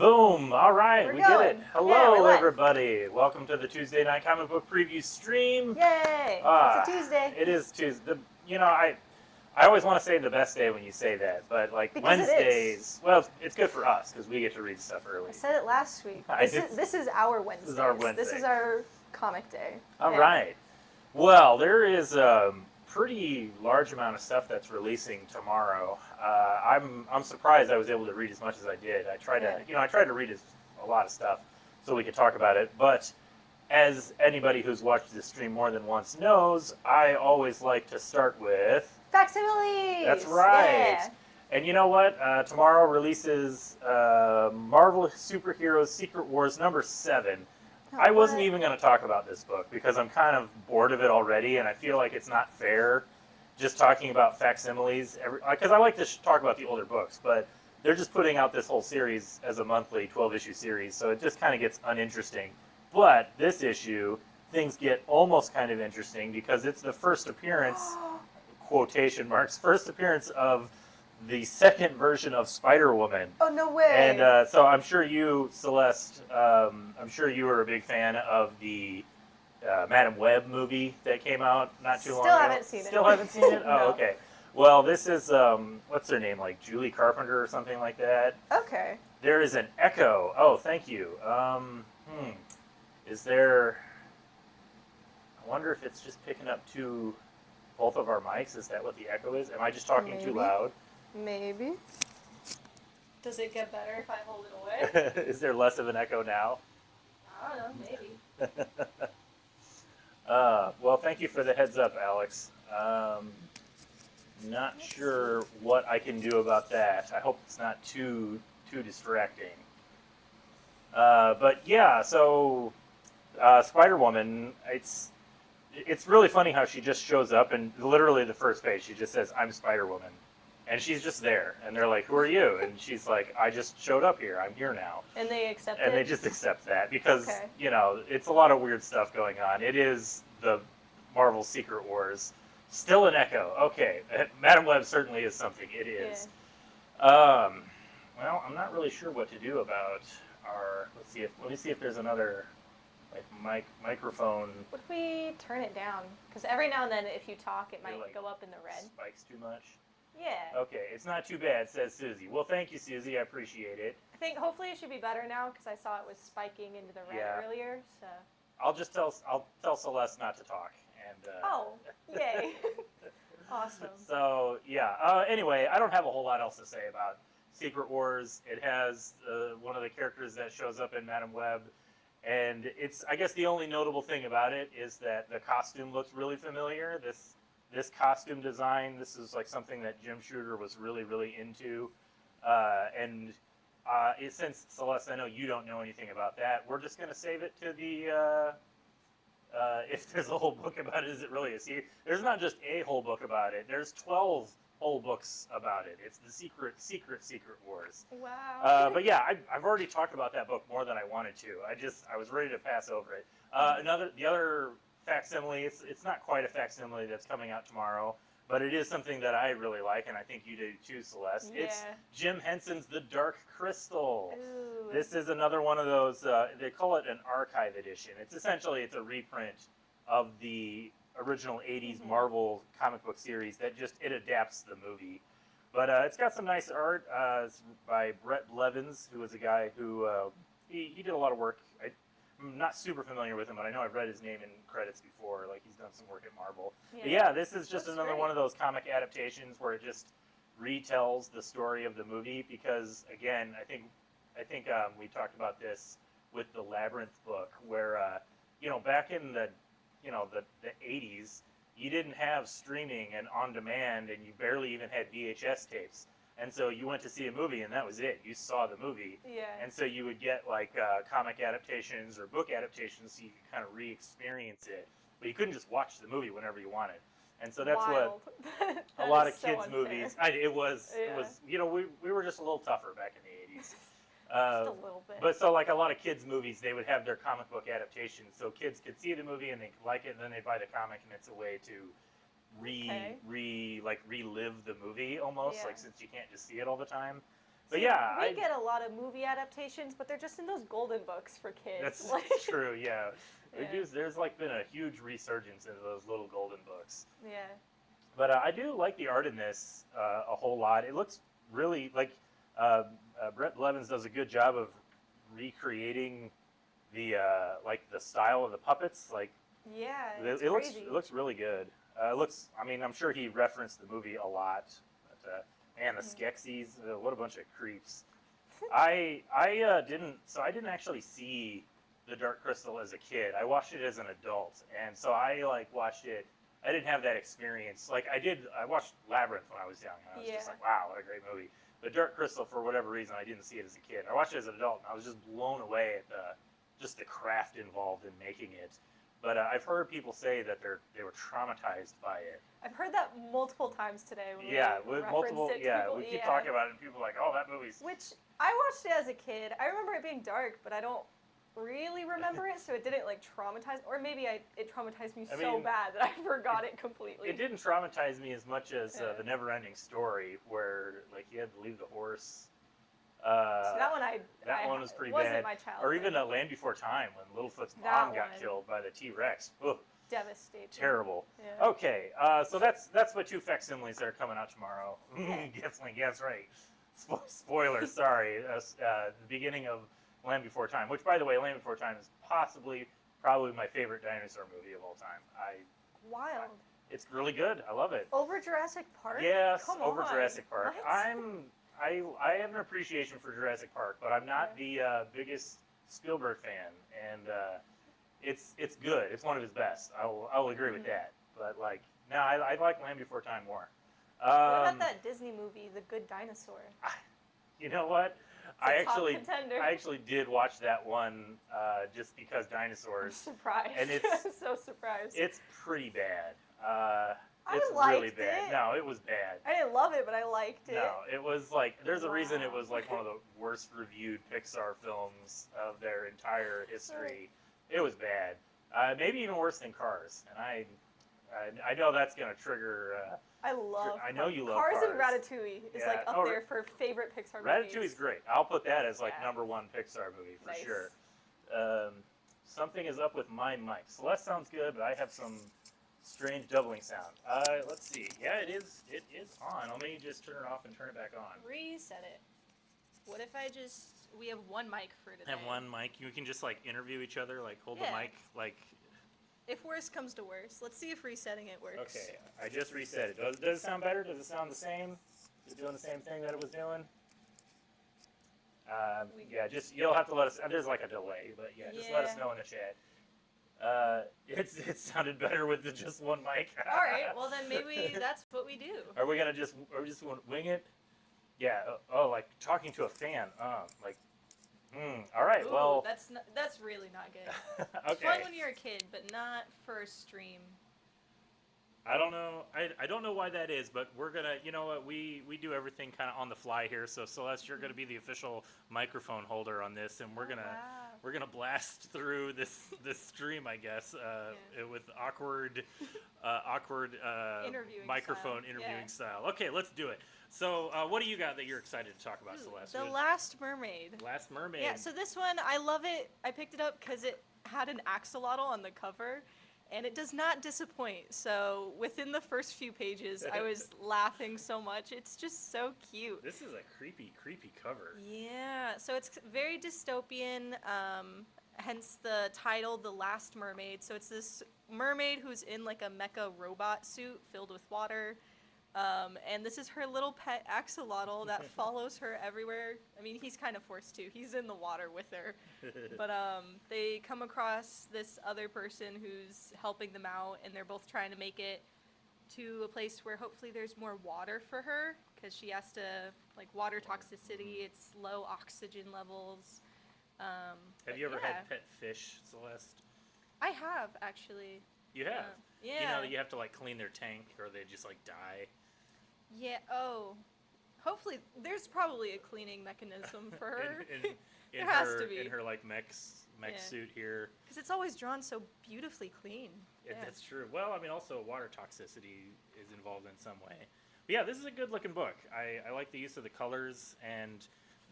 Boom! All right, We're we did it. going. Yeah, Hello, we're live. everybody. Welcome to the Tuesday night comic book preview stream. Yay! Ah, It's a Tuesday. it is Tuesday. I always want to say the best day when you say that, but like Because it is. Wednesdays, well, it's good for us because we get to read stuff early. I said it last week. I This did- is this is our Wednesday. This is our Wednesday. This is our comic day. All Yeah. right. Well, there is a pretty large amount of stuff that's releasing tomorrow. I'm surprised I was able to read as much as I did. I tried to read a lot of stuff so we could talk about it. But as anybody who's watched this stream more than once knows, I always like to start with Facsimiles. That's right. Yeah. And you know what? Tomorrow releases Marvel Superheroes Secret Wars number 7. Oh, I wasn't what? even going to talk about this book because I'm kind of bored of it already, and I feel like it's not fair just talking about facsimiles. Because I like to talk about the older books, but they're just putting out this whole series as a monthly 12-issue series, so it just kind of gets uninteresting. But this issue, things get almost kind of interesting because it's the first appearance, quotation marks, first appearance of the second version of Spider-Woman. Oh, no way. And so I'm sure you, Celeste, I'm sure you were a big fan of the Madam Web movie that came out not too long ago. Still haven't seen it. Still haven't seen it? No. Oh, okay. Well, this is, what's her name, like Julie Carpenter or something like that. Okay. There is an echo. Oh, thank you. Is there... I wonder if it's just picking up both of our mics. Is that what the echo is? Am I just talking too Maybe. loud? Maybe. Does it get better if I hold it away? Is there less of an echo now? I don't know, maybe. Well, thank you for the heads up, Alex. Not sure what I can do about that. I hope it's not too distracting. But yeah, so Spider-Woman, it's really funny how she just shows up and literally the first page she just says, "I'm Spider-Woman." And she's just there. And they're like, "Who are you?" And she's like, "I just showed up here. I'm here now." And they accept it. And they just accept that because, Okay. it's a lot of weird stuff going on. It is the Marvel Secret Wars. Still an echo. Okay. Madam Web certainly is something. It is. Well, I'm not really sure what to do about our... Let me see if there's another microphone. What if we turn it down? Because every now and then, if you talk, it might like, go up in the red. Spikes too much. Yeah. Okay, it's not too bad, says Susie. Well, thank you, Susie. I appreciate it. I think hopefully it should be better now because I saw it was spiking into the red Yeah. earlier. So. I'll tell Celeste not to talk. And Oh, yay! Awesome. So yeah. Anyway, I don't have a whole lot else to say about Secret Wars. It has one of the characters that shows up in Madam Web, and I guess the only notable thing about it is that the costume looks really familiar. This costume design, this is like something that Jim Shooter was really, really into. Since, Celeste, I know you don't know anything about that, we're just going to save it to the, if there's a whole book about it, is it really a series? There's not just a whole book about it. There's 12 whole books about it. It's the Secret Wars. Wow. But yeah, I've already talked about that book more than I wanted to. I was ready to pass over it. The other facsimile, it's not quite a facsimile that's coming out tomorrow, but it is something that I really like, and I think you do too, Celeste. Yeah. It's Jim Henson's The Dark Crystal. Ooh. This is another one of those, they call it an archive edition. It's a reprint of the original 80s Marvel comic book series that it adapts the movie. But it's got some nice art. It's by Brett Blevins, who is a guy who, he did a lot of work. I'm not super familiar with him, but I know I've read his name in credits before. Like, he's done some work at Marvel. Yeah. But yeah, this is just That's another great. one of those comic adaptations where it just retells the story of the movie. Because again, I think we talked about this with the Labyrinth book, where back in the 80s, you didn't have streaming and on demand, and you barely even had VHS tapes. And so you went to see a movie, and that was it. You saw the movie. Yeah. And so you would get like comic adaptations or book adaptations so you could kind of re-experience it. But you couldn't just watch the movie whenever you wanted. And so that's Wild. what That a lot is of so kids' unfair. movies. It was, we were just a little tougher back in the 80s. Just a little bit. But so like a lot of kids' movies, they would have their comic book adaptations. So kids could see the movie and they like it, and then they'd buy the comic, and it's a way to relive the movie almost, Yeah. like, since you can't just see it all the time. But yeah, we get a lot of movie adaptations, but they're just in those golden books for kids. that's Like, true. Yeah, Yeah. there's like been a huge resurgence into those little golden books. yeah. But I do like the art in this a whole lot. It looks really like Brett Blevins does a good job of recreating the like the style of the puppets. Like Yeah, it, it's it looks crazy. it looks really good. It looks. I mean, I'm sure he referenced the movie a lot. But, man, the Skeksis, what a bunch of creeps. I didn't actually see the Dark Crystal as a kid. I watched it as an adult, and so I like watched it. I didn't have that experience. Like I watched Labyrinth when I was young, and I was just Yeah. like, wow, what a great movie. But Dark Crystal, for whatever reason, I didn't see it as a kid. I watched it as an adult, and I was just blown away at just the craft involved in making it. But I've heard people say that they were traumatized by it. I've heard that multiple times today. When Yeah, we with referenced multiple. it to Yeah, people. we keep talking about it, and people are like, "Oh, that movie's." Which I watched it as a kid. I remember it being dark, but I don't really remember it, so it didn't like traumatize. Or maybe it traumatized me I so mean, bad that I forgot it completely. It didn't traumatize me as much as Yeah. the Never-Ending Story, where like you had to leave the horse. So that one That one was pretty wasn't bad. my childhood. Or even Land Before Time, when Littlefoot's That mom got one. killed by the T-Rex. Ugh, Devastating. terrible. Yeah. Okay, so that's my two facsimiles that are coming out tomorrow. Gifling, yes, right. Spoiler, sorry. The beginning of Land Before Time, which, by the way, Land Before Time is probably my favorite dinosaur movie of all time. Wild. It's really good. I love it. Over Jurassic Park? Yes, Come over on. Jurassic Park. What? I have an appreciation for Jurassic Park, but I'm not the biggest Spielberg fan, and it's good. It's one of his best. I'll agree with that. But like, no, I like Land Before Time more. What about that Disney movie, The Good Dinosaur? You know what? a top contender. I actually did watch that one just because I'm dinosaurs. surprised. And it's- I'm so surprised. It's pretty bad. I It's liked really bad. it. No, it was bad. I didn't love it, but I liked it. No, it was like there's a reason it Wow. was like one of the worst reviewed Pixar films of their entire history. It was bad, maybe even worse than Cars. And I know that's gonna trigger. I love. I know you love Cars. Cars. And Ratatouille is Yeah. like up Oh, there for favorite Pixar movies. Ratatouille's great. I'll put that as like Yeah. #1 Pixar movie for Nice. sure. Something is up with my mic. Celeste sounds good, but I have some strange doubling sound. Let's see. Yeah, it is. It is on. Let me just turn it off and turn it back on. Reset it. What if we have one mic for today? Have one mic. You can just like interview each other, like hold Yeah. the mic, like. If worse comes to worse, let's see if resetting it works. Okay, I just reset it. Does it sound better? Does it sound the same? Is it doing the same thing that it was doing? Yeah, just you'll have to let us. There's like a delay, but yeah, just let us Yeah. know in the chat. It sounded better with the just one mic. All right. Well, then maybe that's what we do. Are we gonna just gonna wing it? Yeah. Oh, like talking to a fan. Like. All right. Ooh, Well. that's really not good. It's Okay. fun when you're a kid, but not for a stream. I don't know. I don't know why that is, but we're gonna. You know what? We do everything kind of on the fly here. So Celeste, you're gonna be the official microphone holder on this, and we're gonna blast through this stream, I guess, with awkward Interviewing microphone style. interviewing Yeah. style. Okay, let's do it. So what do you got that you're excited to talk about, Ooh, Celeste? The Last Mermaid. Last Mermaid. Yeah, so this one, I love it. I picked it up because it had an axolotl on the cover, and it does not disappoint. So within the first few pages, I was laughing so much. It's just so cute. This is a creepy cover. Yeah, so it's very dystopian, hence the title, The Last Mermaid. So it's this mermaid who's in like a mecha robot suit filled with water. And this is her little pet axolotl that follows her everywhere. I mean, he's kind of forced to. He's in the water with her. But they come across this other person who's helping them out, and they're both trying to make it to a place where hopefully there's more water for her, because she has to, like, water toxicity, it's low oxygen levels. Have But you ever yeah. had pet fish, Celeste? I have, actually. You have. Yeah. You know that you have to like clean their tank, or they just like die. Yeah, oh. Hopefully, there's probably a cleaning mechanism for her. in There has her, to be. in her like mech Yeah. suit here. Because it's always drawn so beautifully clean. Yeah, that's true. Well, I mean, also water toxicity is involved in some way. yeah, this is a good looking book. I like the use of the colors and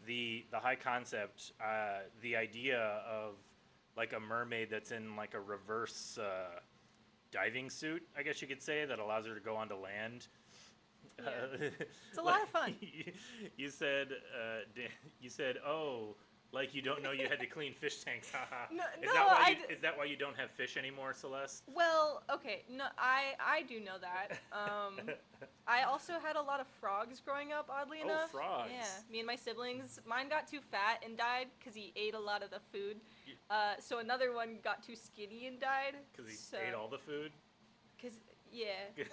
the high concept. The idea of like a mermaid that's in like a reverse diving suit, I guess you could say, that allows her to go onto land. Yeah. It's a lot of fun. You said, you said, oh, like you don't know you had to clean fish tanks. Haha. No, is no, that why I you, d- is that why you don't have fish anymore, Celeste? Well, okay, no, I do know that. I also had a lot of frogs growing up, oddly Oh, enough. frogs. Yeah, me and my siblings. Mine got too fat and died because he ate a lot of the food. So another one got too skinny and died. Because he ate all the food. Cause yeah,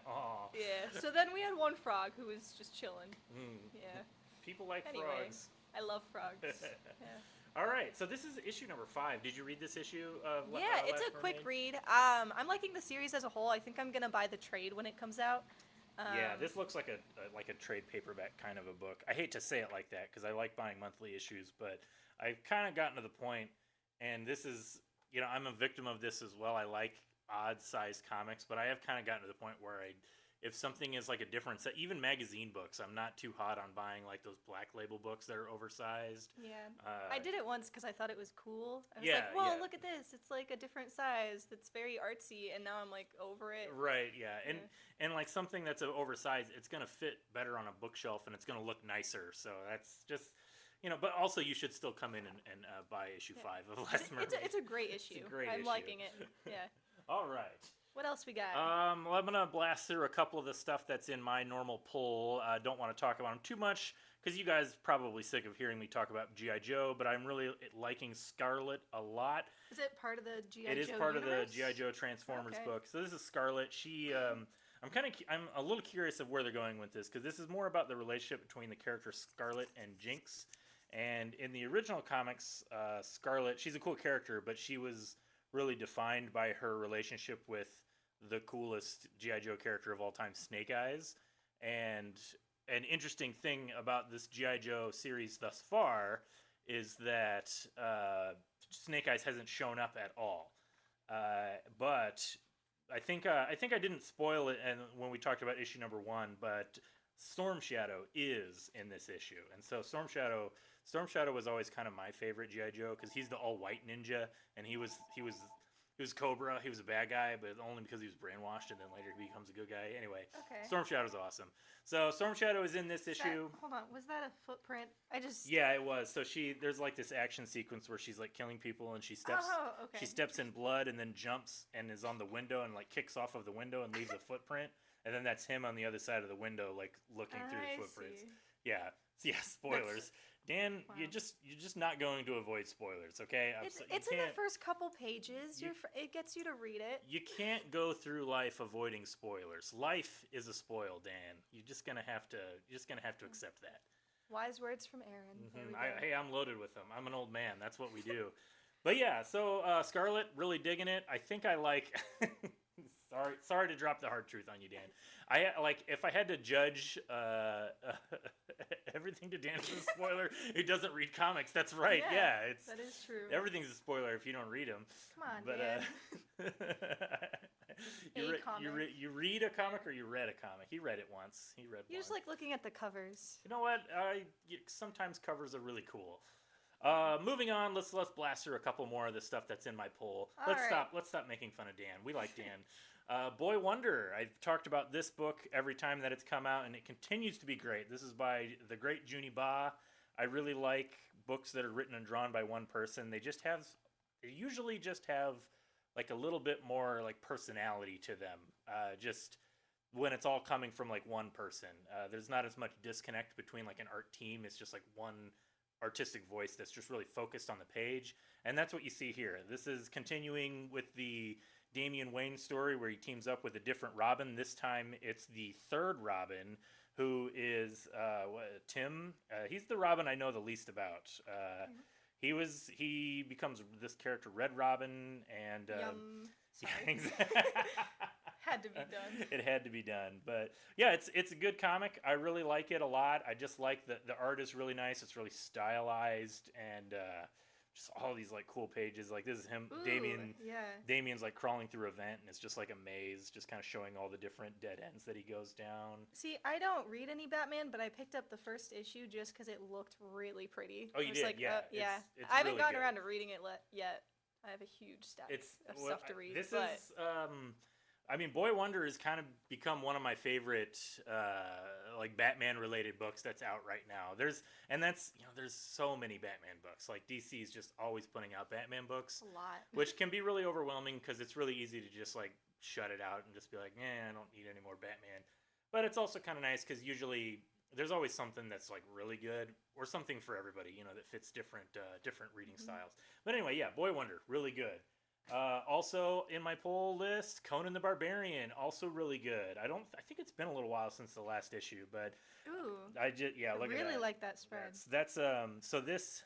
Aw. yeah. So then we had one frog who was just chilling. Yeah. People like Anyway. frogs. I love frogs. Yeah. All right, so this is issue number 5. Did you read this issue of Yeah, it's Last a quick Mermaid? read. I'm liking the series as a whole. I think I'm gonna buy the trade when it comes out. Yeah, this looks like a trade paperback kind of a book. I hate to say it like that because I like buying monthly issues, but I've kind of gotten to the point, and this is, I'm a victim of this as well. I like odd-sized comics, but I have kind of gotten to the point where if something is like a different set, even magazine books, I'm not too hot on buying like those black label books that are oversized. Yeah, I did it once because I thought it was cool. I was Yeah, like, "Whoa, yeah. look at this! It's like a different size. That's very artsy." And now I'm like over it. Right, yeah. And like something that's oversized, it's going to fit better on a bookshelf and it's going to look nicer. So that's just, but also you should still come in and buy issue 5 of Last Mermaid. It's a great issue. great I'm issue. liking it. Yeah. All right. What else we got? Well, I'm going to blast through a couple of the stuff that's in my normal pull. I don't want to talk about them too much because you guys are probably sick of hearing me talk about G.I. Joe, but I'm really liking Scarlet a lot. Is it part of the G.I. Joe It is part universe? of the G.I. Joe Transformers Okay. book. So this is Scarlet. She, I'm a little curious of where they're going with this because this is more about the relationship between the character Scarlet and Jinx. And in the original comics, Scarlet, she's a cool character, but she was really defined by her relationship with the coolest G.I. Joe character of all time, Snake Eyes. And an interesting thing about this G.I. Joe series thus far is that Snake Eyes hasn't shown up at all. But I think I didn't spoil it and when we talked about issue number 1, but Storm Shadow is in this issue. And so Storm Shadow was always kind of my favorite G.I. Joe because he's the all-white ninja, and he was Cobra. He was a bad guy, but only because he was brainwashed, and then later he becomes a good guy. Anyway, Okay. Storm Shadow's awesome. So Storm Shadow is in this issue. Hold on. Was that a footprint? Yeah, it was. So there's like this action sequence where she's like killing people, and she steps in blood, and then jumps and is on the window and like kicks off of the window and leaves a footprint, and then that's him on the other side of the window, like looking through the footprints. see. Yeah. Spoilers. Dan, Wow. you're just not going to avoid spoilers, okay? It's in the first couple pages. It gets you to read it. You can't go through life avoiding spoilers. Life is a spoil, Dan. You're just gonna have to accept that. Wise words from Aaron. There we go. Hey, I'm loaded with them. I'm an old man. That's what we do. But yeah, so Scarlet, really digging it. I think I like. Sorry to drop the hard truth on you, Dan. I like if I had to judge everything to Dan is a spoiler. Who doesn't read comics? That's right. Yeah, that is true. Everything's a spoiler if you don't read them. Come on, But Dan. you read a comic or you read a comic? He read it once. He read You one. just like looking at the covers. You know what? Sometimes covers are really cool. Moving on, let's blast through a couple more of the stuff that's in my poll. Let's stop making fun of Dan. We like Dan. Boy Wonder. I've talked about this book every time that it's come out, and it continues to be great. This is by the great Junie Ba. I really like books that are written and drawn by one person. They usually just have like a little bit more like personality to them. Just when it's all coming from like one person. There's not as much disconnect between like an art team. It's just like one artistic voice that's just really focused on the page, and that's what you see here. This is continuing with the Damian Wayne story where he teams up with a different Robin. This time it's the third Robin, who is Tim. He's the Robin I know the least about. He becomes this character Red Robin, and Yum. yeah, Sorry. exactly. Had to be done. It had to be done. But yeah, it's a good comic. I really like it a lot. I just like the art is really nice. It's really stylized, and just all these like cool pages. Like this is him, Ooh, Damien. Yeah. Damien's like crawling through a vent, and it's just like a maze, just kind of showing all the different dead ends that he goes down. See, I don't read any Batman, but I picked up the first issue just because it looked really pretty. Oh, you I was did? like, Yeah, yeah. it's I haven't really gotten good. around to reading it yet. I have a huge stack of stuff to read. This but is, I mean, Boy Wonder has kind of become one of my favorite, like Batman related books that's out right now. There's so many Batman books. Like DC is just always putting out Batman books, a lot. which can be really overwhelming because it's really easy to just like shut it out and just be like, I don't need any more Batman. But it's also kind of nice because usually there's always something that's like really good or something for everybody, that fits different reading styles. But anyway, yeah, Boy Wonder, really good. Also in my pull list, Conan the Barbarian, also really good. I think it's been a little while since the last issue, but Ooh. look at that. Really like that spread. That's so this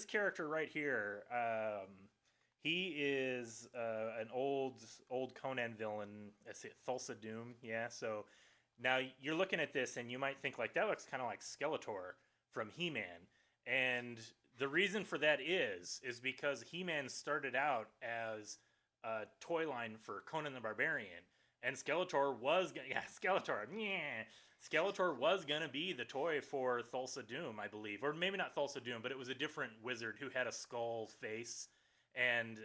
character right here, he is an old Conan villain. Is it Thulsa Doom? Yeah. So now you're looking at this and you might think like that looks kind of like Skeletor from He-Man, and the reason for that is because He-Man started out as a toy line for Conan the Barbarian, and Skeletor was gonna be the toy for Thulsa Doom, I believe, or maybe not Thulsa Doom, but it was a different wizard who had a skull face, and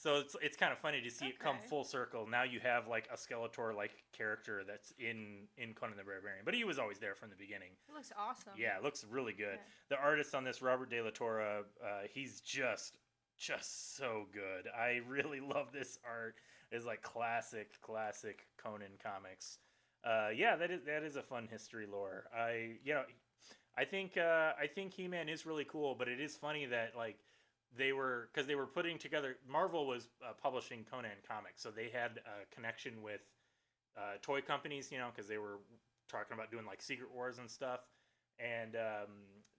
so it's kind of funny to see it come Okay. full circle. Now you have like a Skeletor like character that's in Conan the Barbarian, but he was always there from the beginning. It looks awesome. Yeah, it looks really good. Yeah. The artist on this, Robert De La Torre, he's just so good. I really love this art. It's like classic Conan comics. Yeah, that is a fun history lore. I think He-Man is really cool, but it is funny that like they were putting together. Marvel was publishing Conan comics, so they had a connection with toy companies, because they were talking about doing like Secret Wars and stuff, and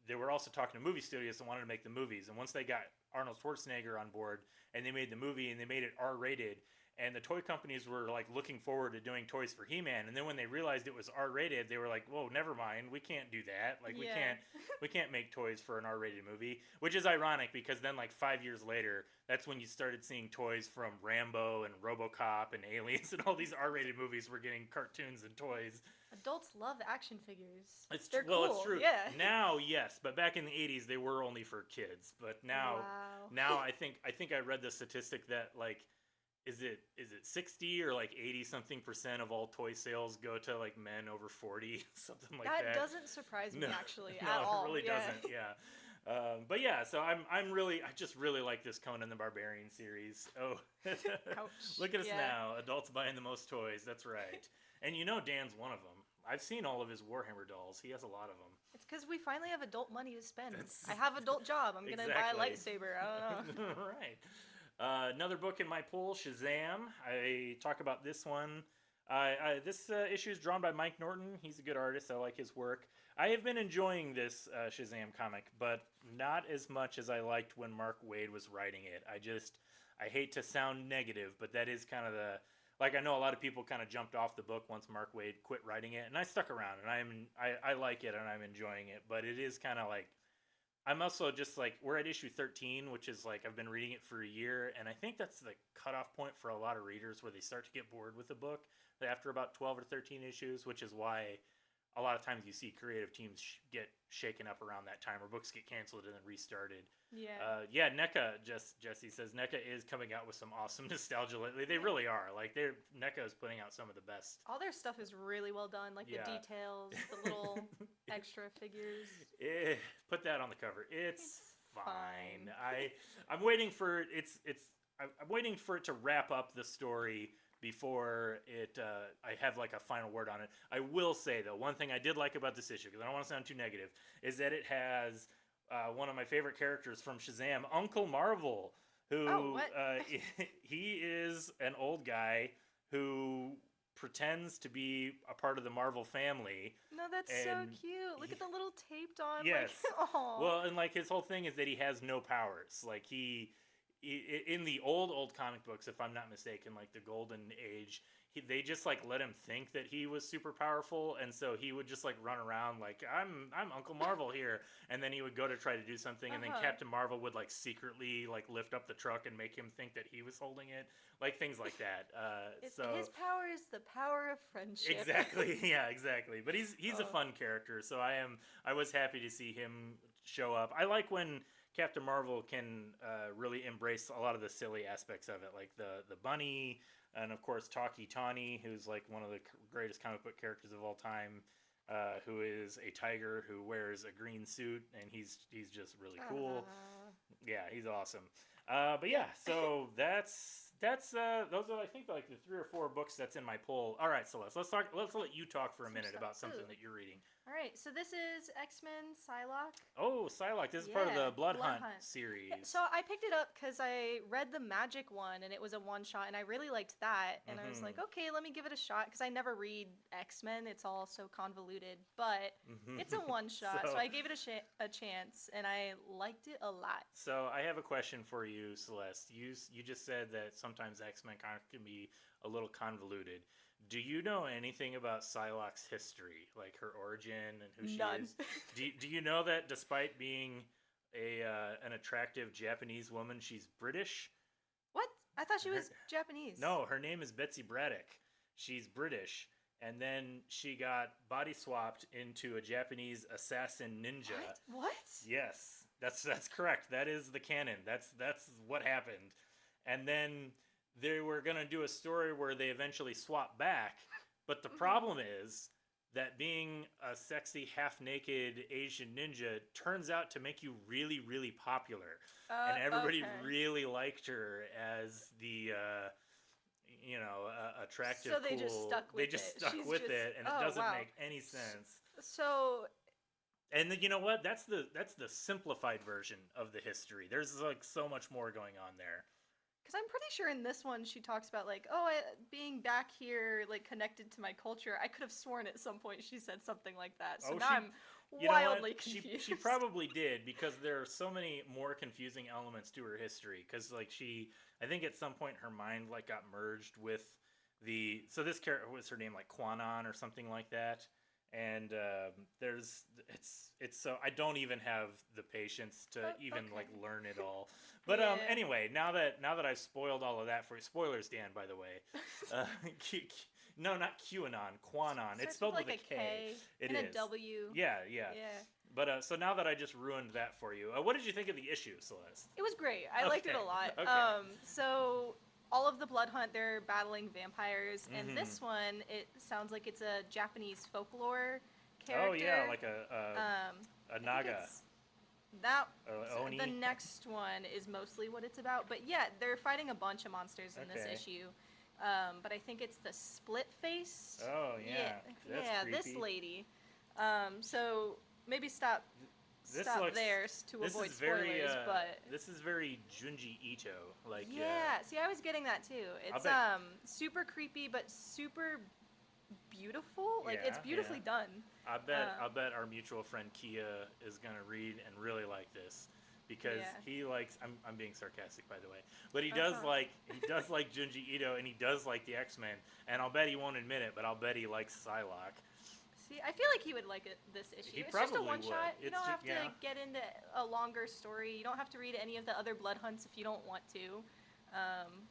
they were also talking to movie studios that wanted to make the movies. And once they got Arnold Schwarzenegger on board, and they made the movie and they made it R-rated, and the toy companies were like looking forward to doing toys for He-Man, and then when they realized it was R-rated, they were like, "Whoa, never mind. We can't do that. Like Yeah. we can't make toys for an R-rated movie." Which is ironic because then like 5 years later, that's when you started seeing toys from Rambo and RoboCop and Aliens and all these R-rated movies were getting cartoons and toys. Adults love action figures. It's They're well, cool. it's true. Yeah. Now, yes, but back in the 80s they were only for kids. But now Wow. now I think I read the statistic that like is it 60 or like 80 something percent of all toy sales go to like men over 40, something like that. That doesn't surprise me actually No, at all. it really Yeah. doesn't. Yeah. But yeah, so I just really like this Conan the Barbarian series. Oh, Ouch. look at us Yeah. now, adults buying the most toys. That's right. And Dan's one of them. I've seen all of his Warhammer dolls. He has a lot of them. It's because we finally have adult money to spend. That's- I have adult job. I'm gonna buy a Exactly. lightsaber. I don't know. Right. Another book in my pool, Shazam. I talk about this one. This issue is drawn by Mike Norton. He's a good artist. I like his work. I have been enjoying this Shazam comic, but not as much as I liked when Mark Waid was writing it. I hate to sound negative, but that is kind of I know a lot of people kind of jumped off the book once Mark Waid quit writing it, and I stuck around, and I like it, and I'm enjoying it, but it is kind of like, I'm also just like, we're at issue 13, which is like, I've been reading it for a year, and I think that's the cutoff point for a lot of readers where they start to get bored with the book after about 12 or 13 issues, which is why a lot of times you see creative teams get shaken up around that time, or books get canceled and then restarted. Yeah. NECA, Jesse says, NECA is coming out with some awesome nostalgia lately. They really are. Like, NECA is putting out some of the best. All their stuff is really well done, like Yeah. the details, the little extra figures. Put that on the cover. It's fine. fine. I'm waiting for I'm waiting for it to wrap up the story before I have like a final word on it. I will say though, one thing I did like about this issue, because I don't want to sound too negative, is that it has one of my favorite characters from Shazam, Uncle Marvel, who Oh, what? he is an old guy who pretends to be a part of the Marvel family. No, that's And so cute. Look at the little taped on. Yes. Like, aw. Well, and like his whole thing is that he has no powers. Like he in the old comic books, if I'm not mistaken, like the Golden Age, they just like let him think that he was super powerful, and so he would just like run around like I'm Uncle Marvel here, and then he would go to try to do something, and then Captain Marvel would like secretly like lift up the truck and make him think that he was holding it, like things like that. So his power is the power of friendship. exactly, yeah, exactly. But he's a fun character, so I was happy to see him show up. I like when Captain Marvel can really embrace a lot of the silly aspects of it, like the bunny, and of course Taki Tani, who's like one of the greatest comic book characters of all time, who is a tiger who wears a green suit, and he's just really cool. Yeah, he's awesome. But yeah, so that's those are I think like the 3 or 4 books that's in my poll. All right, so let's talk. Let's let you talk for a minute about something that you're reading. All right, so this is X-Men Psylocke. Oh, Psylocke. This is part of the Blood Hunt Hunt. series. So I picked it up because I read the Magic one, and it was a one-shot, and I really liked that. And I was like, okay, let me give it a shot, because I never read X-Men. It's all so convoluted. But it's a one-shot, so I gave it a chance, and I liked it a lot. So I have a question for you, Celeste. You just said that sometimes X-Men can be a little convoluted. Do you know anything about Psylocke's history, like her origin and who she None. is? Do you know that despite being an attractive Japanese woman, she's British? What? I thought she was Japanese. No, her name is Betsy Braddock. She's British, and then she got body swapped into a Japanese assassin ninja. What? Yes, that's correct. That is the canon. That's what happened. And then they were going to do a story where they eventually swap back, but the problem is that being a sexy half-naked Asian ninja turns out to make you really, really popular. And everybody really liked her as the attractive, so they cool. just stuck with it. They just stuck with it, and it doesn't make any sense. So And you know what? That's the simplified version of the history. There's like so much more going on there. because I'm pretty sure in this one she talks about like, being back here, like connected to my culture. I could have sworn at some point she said something like that. So now I'm wildly confused. She probably did, because there are so many more confusing elements to her history. Because like I think at some point her mind like got merged with so this character, was her name like Quanon or something like that. And it's so I don't even have the patience to even like learn it all. But anyway, now that I've spoiled all of that for you, spoilers, Dan, by the way. No, not QAnon, Quanon. It's spelled like with a K. It and is. a W. Yeah. But so now that I just ruined that for you, what did you think of the issue, Celeste? It was great. I liked it a lot. Okay. So all of the Blood Hunt, they're battling vampires, and this one, it sounds like it's a Japanese folklore character. Oh yeah, like a naga. Oni? The next one is mostly what it's about, but yeah, they're fighting a bunch of monsters in this Okay. issue. But I think it's the split-faced. Oh yeah, that's this creepy. lady. So maybe stop This stop looks- there to This avoid is very, spoilers, but this is very Junji Ito. Like yeah, see, I was getting that too. It's bet. super creepy but super beautiful. Like Yeah, it's beautifully yeah. done. I bet our mutual friend Kia is gonna read and really like this, because Yeah. he likes. I'm being sarcastic, by the way, but he does like Junji Ito, and he does like the X-Men, and I'll bet he won't admit it, but I'll bet he likes Psylocke. See, I feel like he would like this issue. He It's just a probably one would. shot. You It's don't ju- have to yeah. get into a longer story. You don't have to read any of the other Blood Hunts if you don't want to.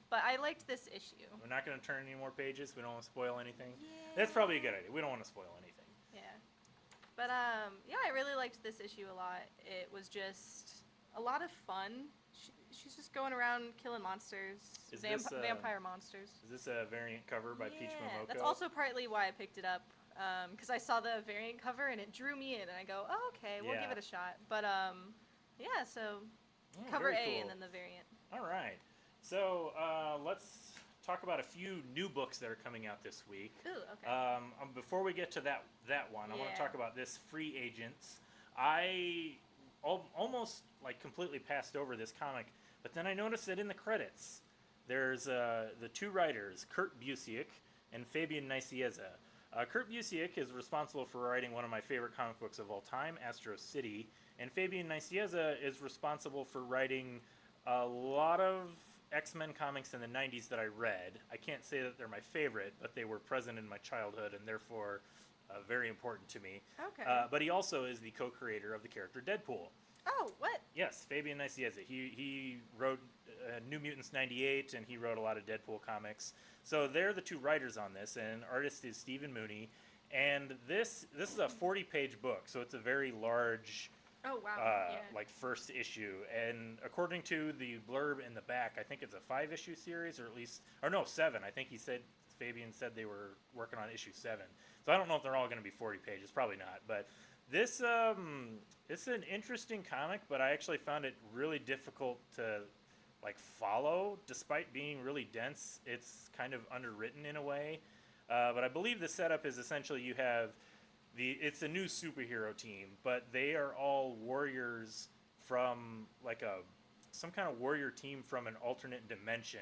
But I liked this issue. We're not gonna turn any more pages. We don't want to spoil anything. Yeah. That's probably a good idea. We don't want to spoil anything. Yeah. But yeah, I really liked this issue a lot. It was just a lot of fun. She's just going around killing monsters, Is this, vampire monsters. Is this a variant cover by Peach Momoko? That's also partly why I picked it up. Because I saw the variant cover and it drew me in, and I go, oh, okay, we'll give Yeah. it a shot. But yeah, so Oh, cover very A cool. and then the variant. All right. So let's talk about a few new books that are coming out this week. Ooh, okay. Before we get to that one, I want Yeah. to talk about this Free Agents. I almost like completely passed over this comic, but then I noticed that in the credits, there's the two writers, Kurt Busiek and Fabian Nicieza. Kurt Busiek is responsible for writing one of my favorite comic books of all time, Astro City, and Fabian Nicieza is responsible for writing a lot of X-Men comics in the 90s that I read. I can't say that they're my favorite, but they were present in my childhood and therefore very important to me. Okay. But he also is the co-creator of the character Deadpool. Oh, what? Yes, Fabian Nicieza. He wrote New Mutants 98, and he wrote a lot of Deadpool comics. So they're the two writers on this, and artist is Stephen Mooney. And this is a 40-page book, so it's a very large, Oh, wow. Yeah. like first issue. And according to the blurb in the back, I think it's a 5-issue series, or at least, or no, 7. I think Fabian said they were working on issue 7. So I don't know if they're all going to be 40 pages. Probably not. But this, it's an interesting comic, but I actually found it really difficult to like follow, despite being really dense. It's kind of underwritten in a way. But I believe the setup is essentially you have it's a new superhero team, but they are all warriors from like some kind of warrior team from an alternate dimension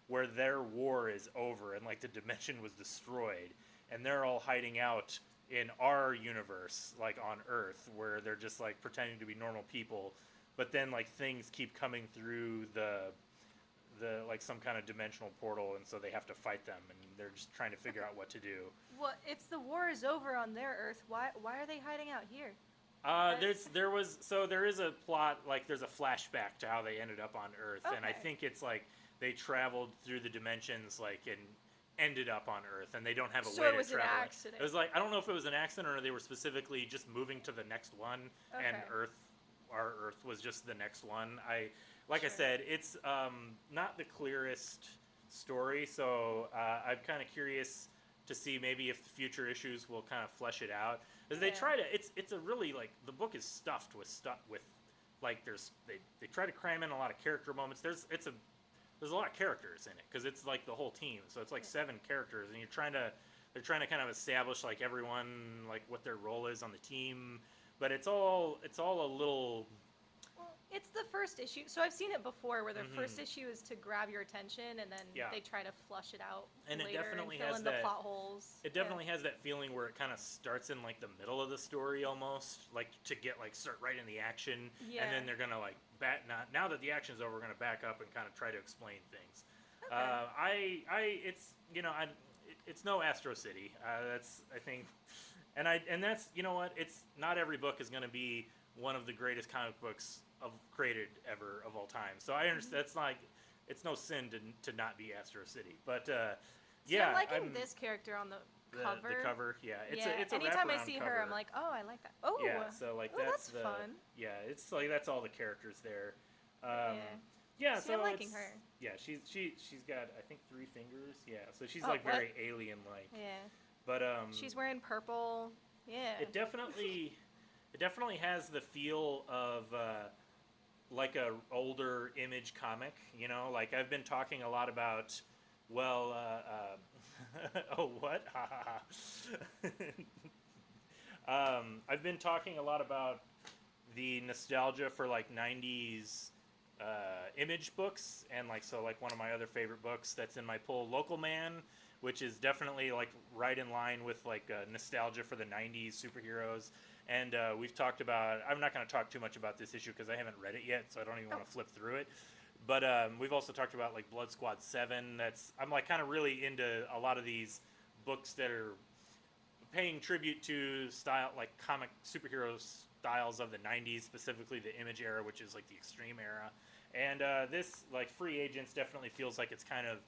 where their war is over and like the dimension was destroyed, and they're all hiding out in our universe, like on Earth, where they're just like pretending to be normal people, but then like things keep coming through the like some kind of dimensional portal, and so they have to fight them, and they're just trying to figure out what to do. Well, if the war is over on their Earth, why are they hiding out here? There is a plot, like there's a flashback to how they ended up on Earth, and I Okay. think it's like they traveled through the dimensions, like, and ended up on Earth, and they don't have a So way it to was an travel. accident. It was like, I don't know if it was an accident or they were specifically just moving to the next one, and Okay. our Earth was just the next one. I Sure. said, it's not the clearest story, so I'm kind of curious to see maybe if future issues will kind of flesh it out. As they Yeah. try to, it's a really like the book is stuffed with like they try to cram in a lot of character moments. There's a lot of characters in it because it's like the whole team, so it's like 7 characters, and they're trying to kind of establish like everyone, like what their role is on the team, but it's all a little. Well, it's the first issue. So I've seen it before where the Mhm. first issue is to grab your attention and then Yeah. they try to flush it out And it later definitely and fill has in the that- plot holes. It definitely has that feeling where it kind of starts in like the middle of the story almost, like to get like start right in the action, Yeah. and then they're gonna like now that the action's over, we're gonna back up and kind of try to explain things. Okay. It's no Astro City. That's I think, and that's you know what, it's not every book is gonna be one of the greatest comic books created ever of all time. So I understand that's like it's no sin to not be Astro City, but See, yeah, I'm liking this character on the cover. The cover, yeah. It's yeah. a Anytime I wraparound see cover. her, I'm like, oh, I like that. Oh, yeah. So like oh, that's that's fun. Yeah, it's like that's all the characters there. Yeah. Yeah, See, so I'm liking it's- her. Yeah, she's got I think 3 fingers. Yeah, so she's Oh, like what? very alien like. Yeah. But She's wearing purple. Yeah. it definitely has the feel of like a older Image comic, you know, like I've been talking a lot about oh what? I've been talking a lot about the nostalgia for like 90s Image books, and like so like one of my other favorite books that's in my pull, Local Man, which is definitely like right in line with like nostalgia for the 90s superheroes. And we've talked about, I'm not going to talk too much about this issue because I haven't read it yet, so I don't even want to flip through it. But we've also talked about like Blood Squad 7. I'm like kind of really into a lot of these books that are paying tribute to style, like comic superhero styles of the 90s, specifically the Image era, which is like the Extreme era. And this like Free Agents definitely feels like it's kind of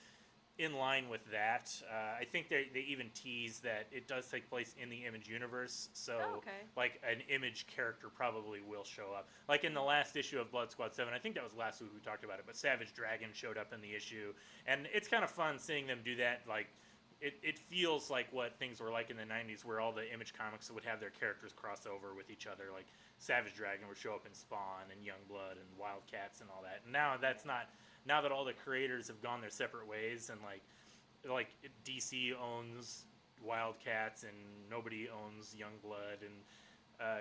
in line with that. I think they even tease that it does take place in the Image universe, so Oh, okay. like an Image character probably will show up. Like in the last issue of Blood Squad 7, I think that was last week we talked about it, but Savage Dragon showed up in the issue, and it's kind of fun seeing them do that. Like it feels like what things were like in the 90s, where all the Image comics would have their characters cross over with each other. Like Savage Dragon would show up in Spawn and Youngblood and Wildcats and all that. And now that's not. Now that all the creators have gone their separate ways, and like DC owns Wildcats and nobody owns Youngblood, and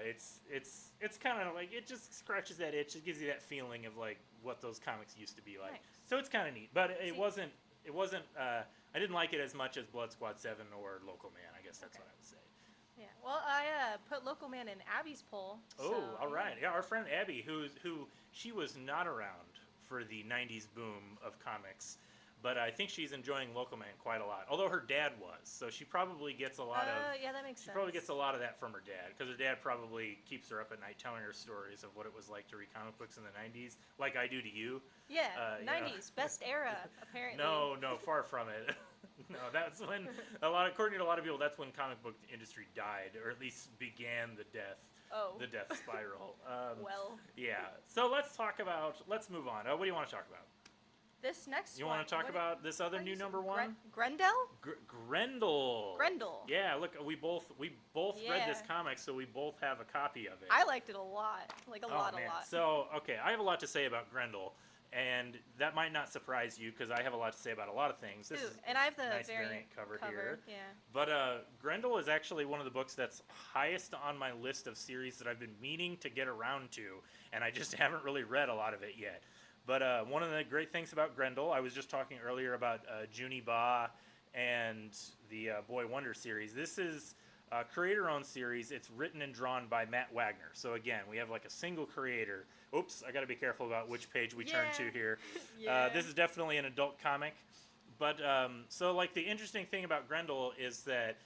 it's kind of like it just scratches that itch. It gives you that feeling of like what those comics used to be like. Nice. So it's kind of neat, but it See- wasn't. I didn't like it as much as Blood Squad 7 or Local Man. I guess that's Okay. what I would say. Yeah. Well, I put Local Man in Abby's poll. Oh, so, all right. Yeah, our friend Abby, who she was not around for the '90s boom of comics. But I think she's enjoying Local Man quite a lot. Although her dad was, so she probably gets a lot of. Yeah, that makes She sense. probably gets a lot of that from her dad, because her dad probably keeps her up at night telling her stories of what it was like to read comic books in the '90s, like I do to you. Yeah, you know. 90s, best era, apparently. No, far from it. No, that's when according to a lot of people, that's when comic book industry died, or at least began the death Oh. spiral. Well, Yeah. So let's move on. What do you want to talk about? this next You one. want to talk what- about this other how do new you say- number one? Grendel? Grendel. Grendel. Yeah, look, we both read this Yeah. comic, so we both have a copy of it. I liked it a lot. Like, a Oh, lot. So, okay, I have a lot to say about Grendel, and that might not surprise you because I have a lot to say about a lot of things. This Ooh, is and I have the nice variant cover here. Yeah. But Grendel is actually one of the books that's highest on my list of series that I've been meaning to get around to, and I just haven't really read a lot of it yet. But one of the great things about Grendel, I was just talking earlier about Junie Ba and the Boy Wonder series. This is a creator-owned series. It's written and drawn by Matt Wagner. So again, we have like a single creator. Oops, I got to be careful about which page we turn to Yeah. here. Yeah. This is definitely an adult comic. But so like the interesting thing about Grendel is that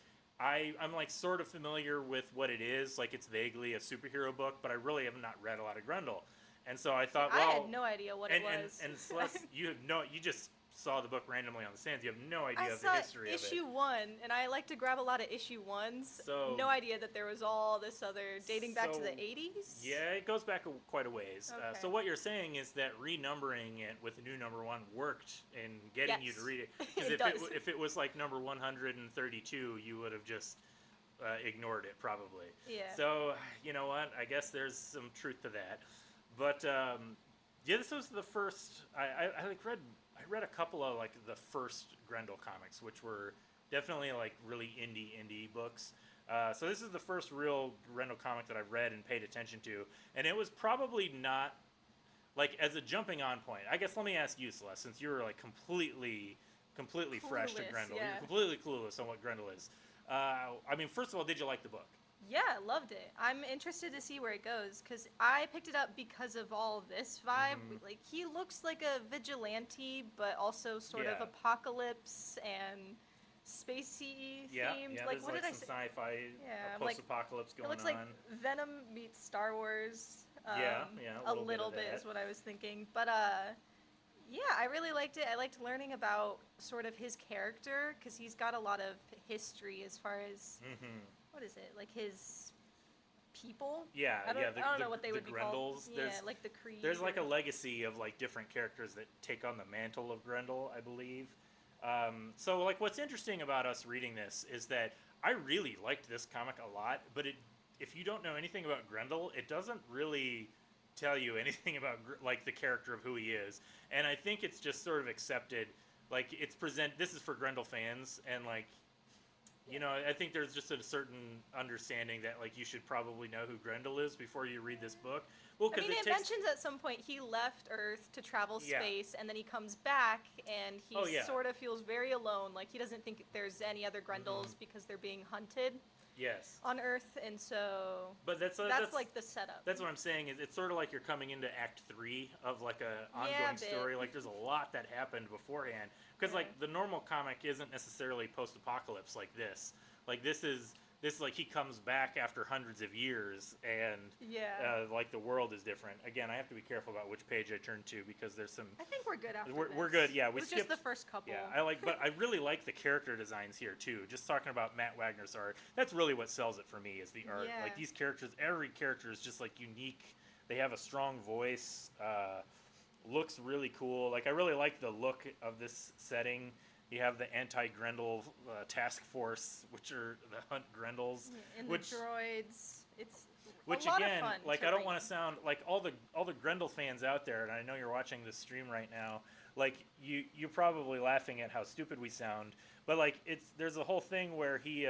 I'm like sort of familiar with what it is. Like it's vaguely a superhero book, but I really have not read a lot of Grendel. And so I thought, well, I had no idea what it was. and Celeste, you just saw the book randomly on the stands. You have no idea I of the saw history of it. issue 1, and I like to grab a lot of issue 1s. So- no idea that there was all this other dating back to So, the 80s. Yeah, it goes back quite a ways. Okay. So what you're saying is that renumbering it with a new number one worked in getting you to Yes. read it. Because It does. if it was like number 132, you would have just ignored it probably. Yeah. So you know what? I guess there's some truth to that. But yeah, this was the first. I read a couple of like the first Grendel comics, which were definitely like really indie books. So this is the first real Grendel comic that I've read and paid attention to, and it was probably not like as a jumping on point. I guess let me ask you, Celeste, since you were like completely fresh to Clueless, Grendel, yeah. you're completely clueless on what Grendel is. I mean, first of all, did you like the book? Yeah, loved it. I'm interested to see where it goes because I picked it up because of all this vibe. Mhm. Like he looks like a vigilante, but also sort of Yeah. apocalypse and spacey Yeah, themed. yeah. Like There's what like did I some say? sci-fi Yeah, like, post-apocalypse It going looks on. like Venom meets Star Wars. Yeah, a little little bit of bit that. is what I was thinking. But yeah, I really liked it. I liked learning about sort of his character because he's got a lot of history as far as Mm-hmm. what is it like his people. Yeah, I don't, yeah. I don't know what they would be called. Grendels. Yeah, like the Creed. There's like a or- legacy of like different characters that take on the mantle of Grendel, I believe. So like what's interesting about us reading this is that I really liked this comic a lot, but if you don't know anything about Grendel, it doesn't really tell you anything about like the character of who he is. And I think it's just sort of accepted, like this is for Grendel fans, and like you know, I think there's just a certain understanding that like you should probably know who Grendel is before you read this book. Well, I because mean, it it takes mentions at some point he left Earth to travel Yeah. space, and then he comes back, and he Oh, yeah. sort of feels very alone. Like he doesn't think there's any other Grendels because they're being hunted yes, on Earth, and so but that's like the setup. That's what I'm saying. Is it's sort of like you're coming into Act 3 of like a ongoing Yeah, a bit. story. Like there's a lot that happened beforehand. Because Yeah. like the normal comic isn't necessarily post-apocalypse like this. Like this is like he comes back after hundreds of years, and Yeah. like the world is different. Again, I have to be careful about which page I turn to because there's some. I think we're good after We're this. good. Yeah, It we was skipped just the first couple. Yeah, but I really like the character designs here too. Just talking about Matt Wagner's art, that's really what sells it for me is the art. Yeah. Like these characters, every character is just like unique. They have a strong voice. Looks really cool. Like I really like the look of this setting. You have the anti-Grendel task force, which are the hunt Grendels. And which- the droids. It's Which a lot again, of fun like to I don't read. want to sound like all the Grendel fans out there, and I know you're watching this stream right now. Like you're probably laughing at how stupid we sound, but like there's a whole thing where he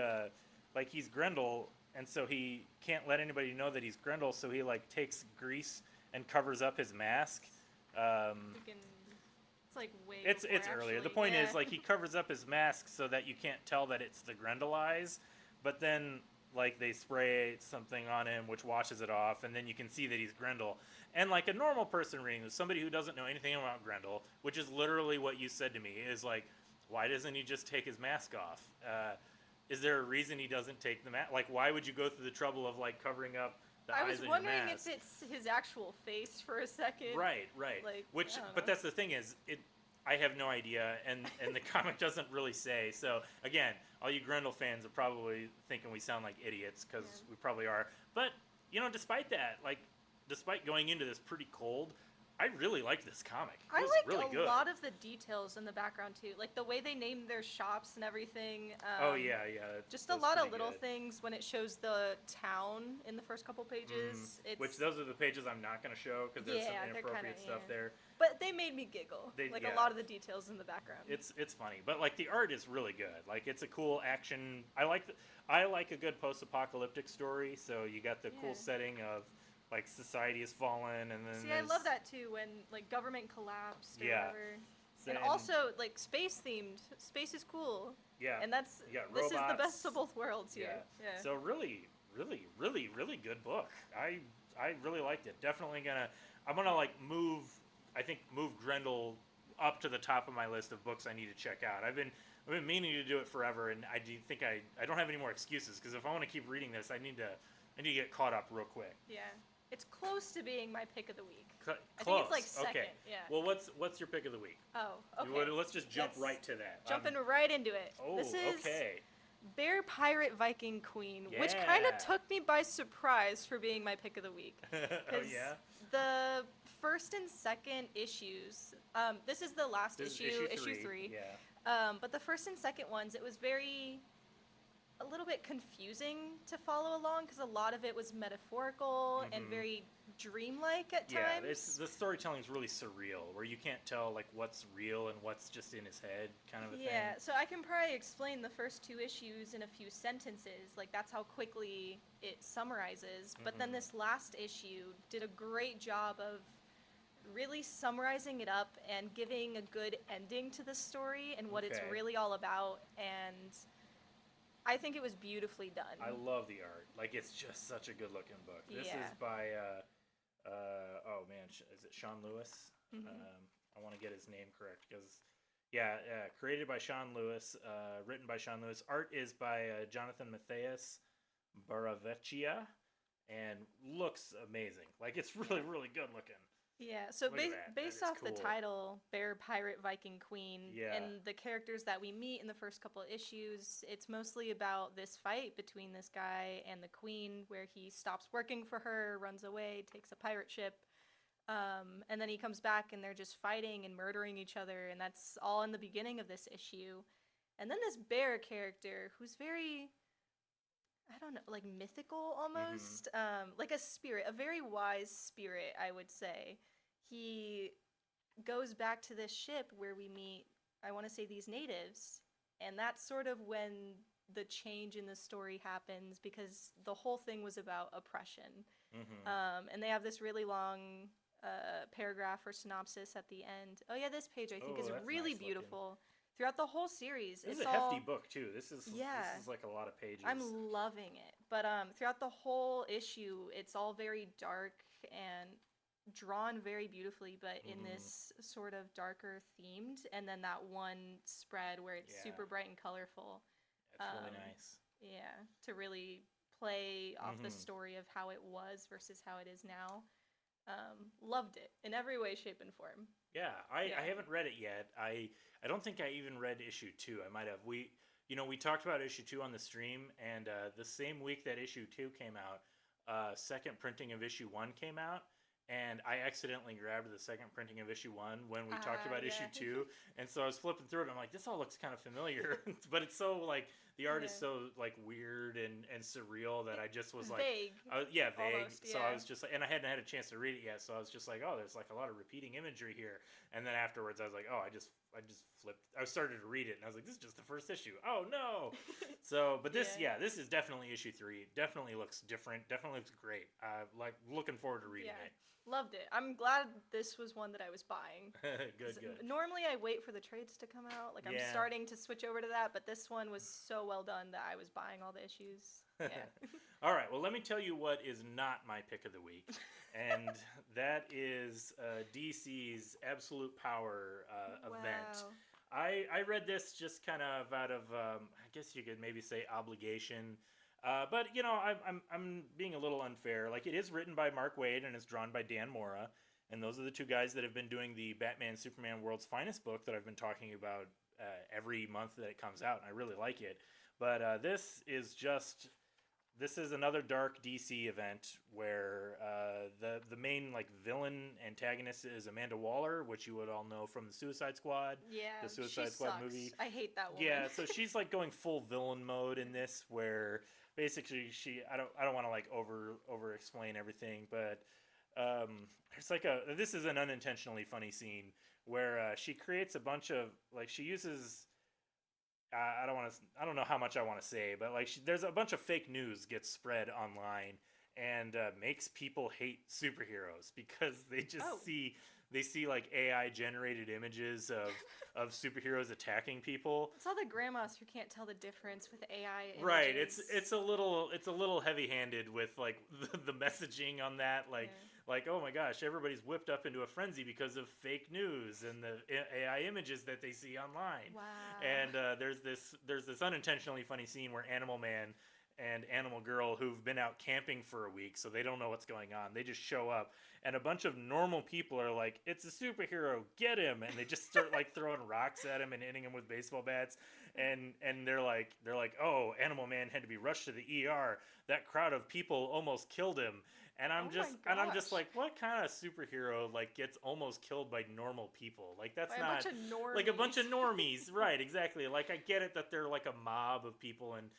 like he's Grendel, and so he can't let anybody know that he's Grendel, so he like takes grease and covers up his mask. Freaking- It's like way. It's before, earlier. The actually. point is Yeah. like he covers up his mask so that you can't tell that it's the Grendel eyes, but then like they spray something on him which washes it off, and then you can see that he's Grendel. And like a normal person reading this, somebody who doesn't know anything about Grendel, which is literally what you said to me, is like, why doesn't he just take his mask off? Is there a reason he doesn't take the mask? Like, why would you go through the trouble of like covering up the I eyes was of wondering your if mask? it's his actual face for a second. Right. Like, Which, I don't but know. that's the thing is, I have no idea, and the comic doesn't really say. So again, all you Grendel fans are probably thinking we sound like idiots because Yeah. we probably are. But despite that, like, despite going into this pretty cold, I really liked this comic. It I was liked really a good. lot of the details in the background too, like the way they named their shops and everything. Oh yeah. Just that a was lot of pretty little good. things when it shows the town in the first couple pages. It's, Which those are the pages I'm not going to show because there's Yeah, some they're inappropriate kinda, stuff yeah. there. but they made me giggle. Like Yeah. a lot of the details in the background. It's funny, but like the art is really good. Like it's a cool action. I like a good post-apocalyptic story. So you got the Yeah. cool setting of like society has fallen, and then See, I love that too when like government collapsed or Yeah. whatever. So- And also like space themed. Space is cool. yeah, And that's you got this is the robots. best of both worlds here. Yeah. So really good book. I really liked it. I'm gonna like move Grendel up to the top of my list of books I need to check out. I've been meaning to do it forever, and I do think I don't have any more excuses because if I want to keep reading this, I need to get caught up real quick. Yeah. It's close to being my pick of the week. Close. I think it's like second. Okay. Yeah. Well, what's your pick of the week? Oh, okay. Let's just jump Let's right to that. Jumping right into it. Oh, This is okay. Bear Pirate Viking Queen, which kind Yeah. of took me by surprise for being my pick of the week. Oh 'Cause yeah. The first and second issues. This is the last This is issue three. Yeah. But the first and second ones, it was a little bit confusing to follow along because a lot of it was metaphorical and Mhm. very dreamlike at Yeah, times. the storytelling is really surreal, where you can't tell like what's real and what's just in his head, kind of a Yeah, thing. so I can probably explain the first two issues in a few sentences. Like, that's how quickly it summarizes. But then Mhm. this last issue did a great job of really summarizing it up and giving a good ending to the story and what it's Okay. really all about. And I think it was beautifully done. I love the art. Like it's just such a good looking book. This Yeah. is by oh man, is it Sean Lewis? Mhm. I want to get his name correct because created by Sean Lewis, written by Sean Lewis. Art is by Jonathan Matthias Baravecchia, and looks amazing. Like it's really good looking. Yeah, so Look at that. That based is off the cool. title, Bear Pirate Viking Queen, Yeah. and the characters that we meet in the first couple of issues, it's mostly about this fight between this guy and the queen, where he stops working for her, runs away, takes a pirate ship, and then he comes back and they're just fighting and murdering each other, and that's all in the beginning of this issue. And then this bear character, who's very, I don't know, like mythical almost, like a spirit, a very wise spirit, I would say. He goes back to this ship where we meet, I want to say, these natives, and that's sort of when the change in the story happens because the whole thing was about oppression. And they have this really long paragraph or synopsis at the end. Oh yeah, this page I think Oh, is that's really nice looking. beautiful. Throughout the whole series, This is it's a all hefty book too. This is like a lot of pages. I'm loving it. But throughout the whole issue, it's all very dark and drawn very beautifully, but in this sort of darker themed. And then that one spread where it's Yeah. super bright and colorful. That's really um, nice. Yeah, to really play off the Mhm. story of how it was versus how it is now. Loved it in every way, shape, and form. Yeah, I Yeah. haven't read it yet. I don't think I even read issue 2. I might have. We talked about issue 2 on the stream, and the same week that issue 2 came out, second printing of issue 1 came out, and I accidentally grabbed the second printing of issue 1 when we talked about issue yeah. 2, and so I was flipping through it. And I'm like, this all looks kind of familiar, but it's so like the art is Yeah. so like weird and surreal that I just was like, Vague. vague. Almost, So I yeah. was just like, and I hadn't had a chance to read it yet, so I was just like, oh, there's like a lot of repeating imagery here. And then afterwards, I was like, oh, I just flipped. I started to read it, and I was like, this is just the first issue. Oh no! So, but this is definitely issue 3. Definitely looks different. Definitely looks great. Like looking forward to reading Yeah. Loved it. I'm glad this was one that I was buying. it. 'Cause Good. Normally I wait for the trades to come out. Like I'm Yeah. starting to switch over to that, but this one was so well done that I was buying all the issues. Yeah. All right. Well, let me tell you what is not my pick of the week, and that is DC's Absolute Power event. Wow. I read this just kind of out of I guess you could maybe say obligation. But you know, I'm being a little unfair. Like, it is written by Mark Waid and is drawn by Dan Mora, and those are the two guys that have been doing the Batman Superman World's Finest book that I've been talking about every month that it comes out, and I really like it. But this is another dark DC event where the main like villain antagonist is Amanda Waller, which you would all know from the Suicide Squad. Yeah. The Suicide she Squad sucks. movie. I hate that woman. Yeah, so she's like going full villain mode in this, where basically I don't want to like over explain everything, but it's like this is an unintentionally funny scene where she creates a bunch of like she uses. I don't know how much I want to say, but like there's a bunch of fake news gets spread online and makes people hate superheroes because they just Oh. see like AI generated images of superheroes attacking people. It's all the grandmas who can't tell the difference with AI images. Right, it's a little heavy-handed with like the messaging on that, like Yeah. like oh my gosh, everybody's whipped up into a frenzy because of fake news and the AI images that they see online. Wow. And there's this unintentionally funny scene where Animal Man and Animal Girl, who've been out camping for a week, so they don't know what's going on. They just show up, and a bunch of normal people are like, "It's a superhero, get him!" And they just start like throwing rocks at him and hitting him with baseball bats. And they're like, "Oh, Animal Man had to be rushed to the ER. That crowd of people almost killed him." And I'm Oh just my just gosh. like, what kind of superhero like gets almost killed by normal people? Like, that's By a not bunch of like a bunch of normies. normies, right? Exactly. Like, I get it that they're like a mob of people, and